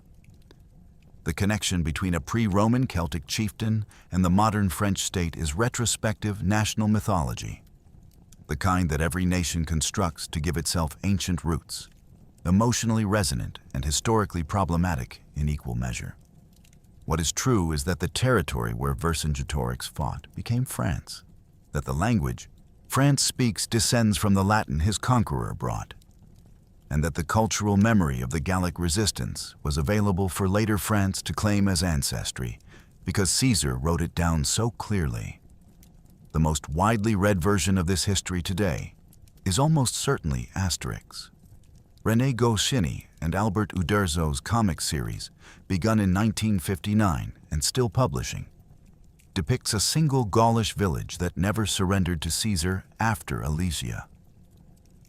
[SPEAKER 1] The connection between a pre-Roman Celtic chieftain and the modern French state is retrospective national mythology, the kind that every nation constructs to give itself ancient roots, emotionally resonant and historically problematic in equal measure. What is true is that the territory where Vercingetorix fought became France, that the language France speaks descends from the Latin his conqueror brought, and that the cultural memory of the Gallic resistance was available for later France to claim as ancestry because Caesar wrote it down so clearly. The most widely read version of this history today is almost certainly Asterix. René Goscinny and Albert Uderzo's comic series, begun in 1959 and still publishing, depicts a single Gaulish village that never surrendered to Caesar after Alesia.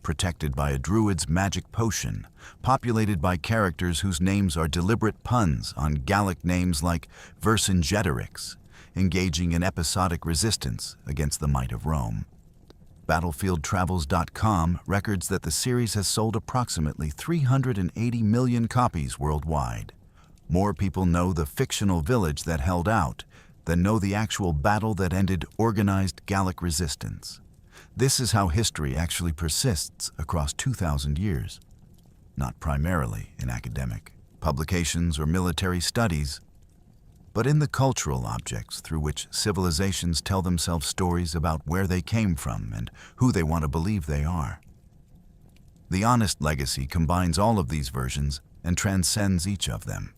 [SPEAKER 1] Protected by a druid's magic potion, populated by characters whose names are deliberate puns on Gallic names like Vercingetorix, engaging in episodic resistance against the might of Rome. BattlefieldTravels.com records that the series has sold approximately 380 million copies worldwide. More people know the fictional village that held out than know the actual battle that ended organized Gallic resistance. This is how history actually persists across 2,000 years, not primarily in academic publications or military studies, but in the cultural objects through which civilizations tell themselves stories about where they came from and who they want to believe they are. The Honest Legacy combines all of these versions and transcends each of them.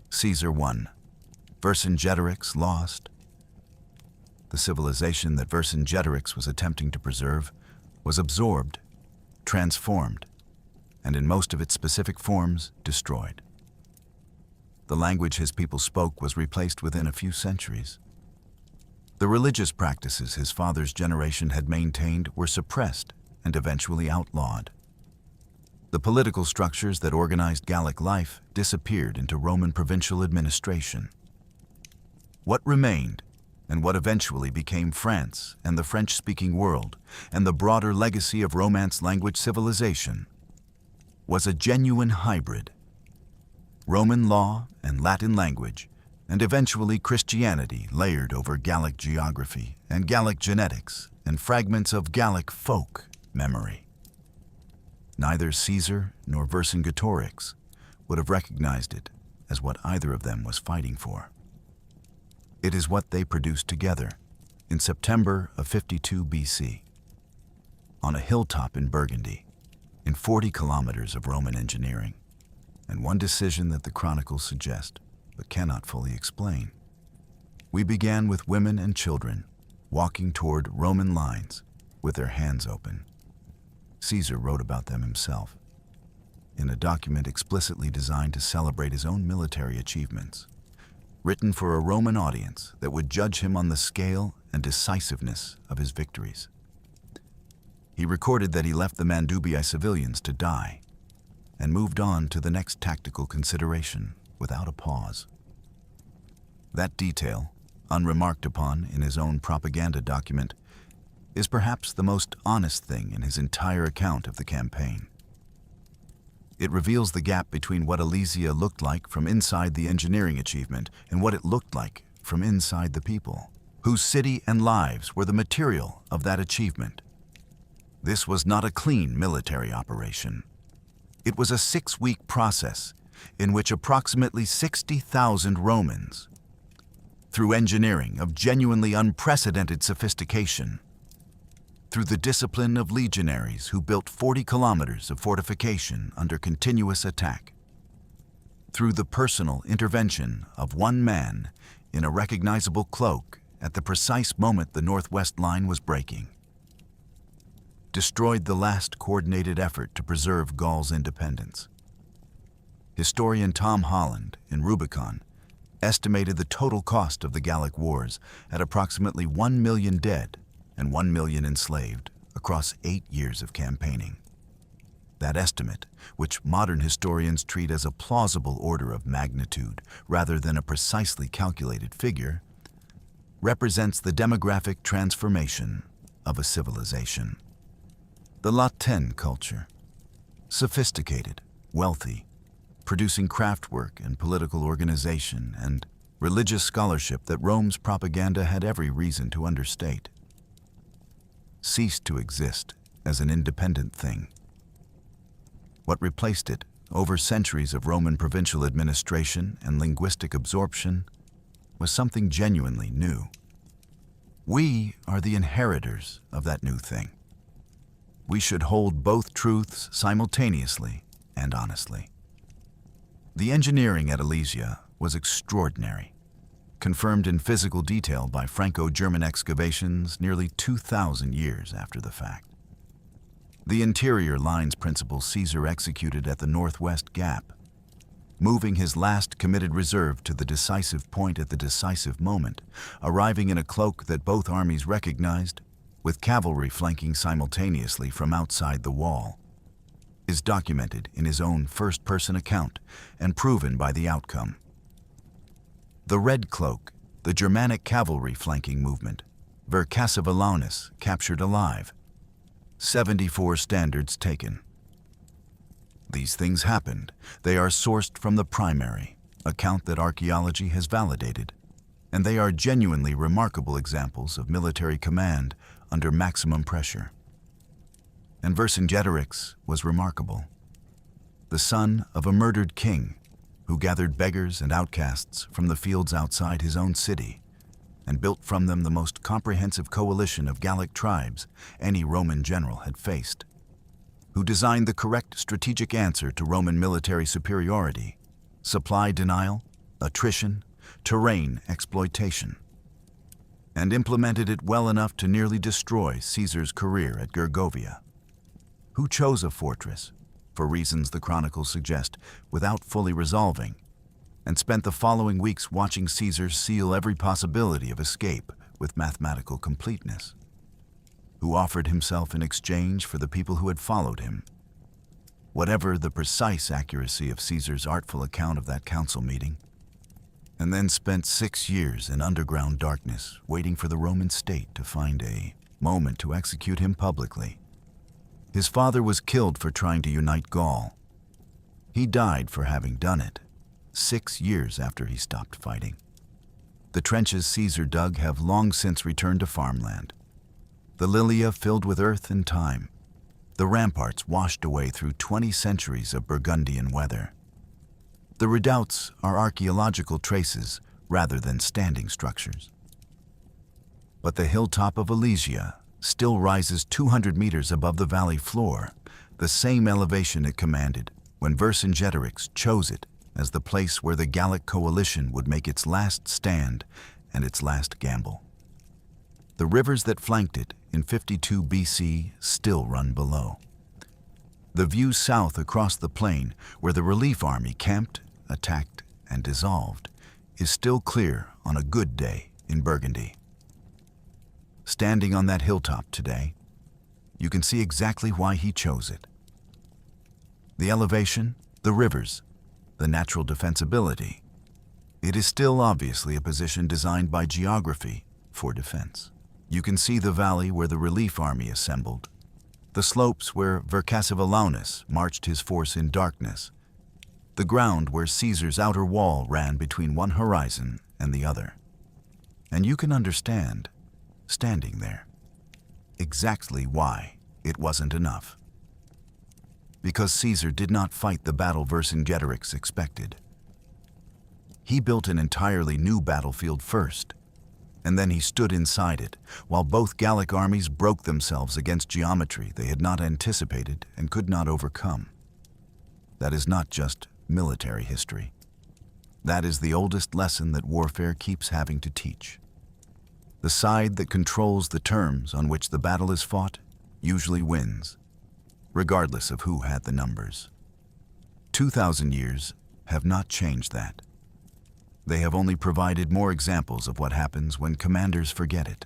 [SPEAKER 1] Caesar won. Vercingetorix lost. The civilization that Vercingetorix was attempting to preserve was absorbed, transformed, and in most of its specific forms, destroyed. The language his people spoke was replaced within a few centuries. The religious practices his father's generation had maintained were suppressed and eventually outlawed. The political structures that organized Gallic life disappeared into Roman provincial administration. What remained, and what eventually became France and the French-speaking world, and the broader legacy of Romance language civilization, was a genuine hybrid. Roman law and Latin language, and eventually Christianity layered over Gallic geography and Gallic genetics and fragments of Gallic folk memory. Neither Caesar nor Vercingetorix would have recognized it as what either of them was fighting for. It is what they produced together in September of 52 BC, on a hilltop in Burgundy, in 40 kilometers of Roman engineering, and one decision that the chronicles suggest but cannot fully explain. We began with women and children walking toward Roman lines with their hands open. Caesar wrote about them himself, in a document explicitly designed to celebrate his own military achievements, written for a Roman audience that would judge him on the scale and decisiveness of his victories. He recorded that he left the Mandubii civilians to die and moved on to the next tactical consideration without a pause. That detail, unremarked upon in his own propaganda document, is perhaps the most honest thing in his entire account of the campaign. It reveals the gap between what Alesia looked like from inside the engineering achievement and what it looked like from inside the people, whose city and lives were the material of that achievement. This was not a clean military operation. It was a 6-week process in which approximately 60,000 Romans, through engineering of genuinely unprecedented sophistication, through the discipline of legionaries who built 40 kilometers of fortification under continuous attack, through the personal intervention of one man in a recognizable cloak at the precise moment the northwest line was breaking, destroyed the last coordinated effort to preserve Gaul's independence. Historian Tom Holland, in Rubicon, estimated the total cost of the Gallic Wars at approximately 1 million dead and 1 million enslaved across 8 years of campaigning. That estimate, which modern historians treat as a plausible order of magnitude rather than a precisely calculated figure, represents the demographic transformation of a civilization. The Latin culture, sophisticated, wealthy, producing craftwork and political organization and religious scholarship that Rome's propaganda had every reason to understate, ceased to exist as an independent thing. What replaced it, over centuries of Roman provincial administration and linguistic absorption, was something genuinely new. We are the inheritors of that new thing. We should hold both truths simultaneously and honestly. The engineering at Alesia was extraordinary, confirmed in physical detail by Franco-German excavations nearly 2,000 years after the fact. The interior lines principle Caesar executed at the Northwest Gap, moving his last committed reserve to the decisive point at the decisive moment, arriving in a cloak that both armies recognized, with cavalry flanking simultaneously from outside the wall, is documented in his own first-person account and proven by the outcome. The Red Cloak, the Germanic cavalry flanking movement, Vercingetorix captured alive, 74 standards taken. These things happened. They are sourced from the primary, account that archaeology has validated, and they are genuinely remarkable examples of military command under maximum pressure. And Vercingetorix was remarkable. The son of a murdered king who gathered beggars and outcasts from the fields outside his own city and built from them the most comprehensive coalition of Gallic tribes any Roman general had faced, who designed the correct strategic answer to Roman military superiority, supply denial, attrition, terrain exploitation, and implemented it well enough to nearly destroy Caesar's career at Gergovia, who chose a fortress, for reasons the chronicles suggest, without fully resolving, and spent the following weeks watching Caesar seal every possibility of escape with mathematical completeness, who offered himself in exchange for the people who had followed him. whatever the precise accuracy of Caesar's artful account of that council meeting, and then spent 6 years in underground darkness waiting for the Roman state to find a moment to execute him publicly. His father was killed for trying to unite Gaul. He died for having done it, 6 years after he stopped fighting. The trenches Caesar dug have long since returned to farmland. The Lilia filled with earth and time. The ramparts washed away through 20 centuries of Burgundian weather. The redoubts are archaeological traces rather than standing structures. But the hilltop of Alesia still rises 200 meters above the valley floor, the same elevation it commanded when Vercingetorix chose it as the place where the Gallic coalition would make its last stand and its last gamble. The rivers that flanked it in 52 BC still run below. The view south across the plain, where the relief army camped, attacked, and dissolved, is still clear on a good day in Burgundy. Standing on that hilltop today, you can see exactly why he chose it. The elevation, the rivers, the natural defensibility. It is still obviously a position designed by geography for defense. You can see the valley where the relief army assembled, the slopes where Vercingetorix marched his force in darkness, the ground where Caesar's outer wall ran between one horizon and the other. And you can understand, standing there, exactly why it wasn't enough. Because Caesar did not fight the battle Vercingetorix expected. He built an entirely new battlefield first, and then he stood inside it, while both Gallic armies broke themselves against geometry they had not anticipated and could not overcome. That is not just military history. That is the oldest lesson that warfare keeps having to teach. The side that controls the terms on which the battle is fought usually wins, regardless of who had the numbers. 2,000 years have not changed that. They have only provided more examples of what happens when commanders forget it.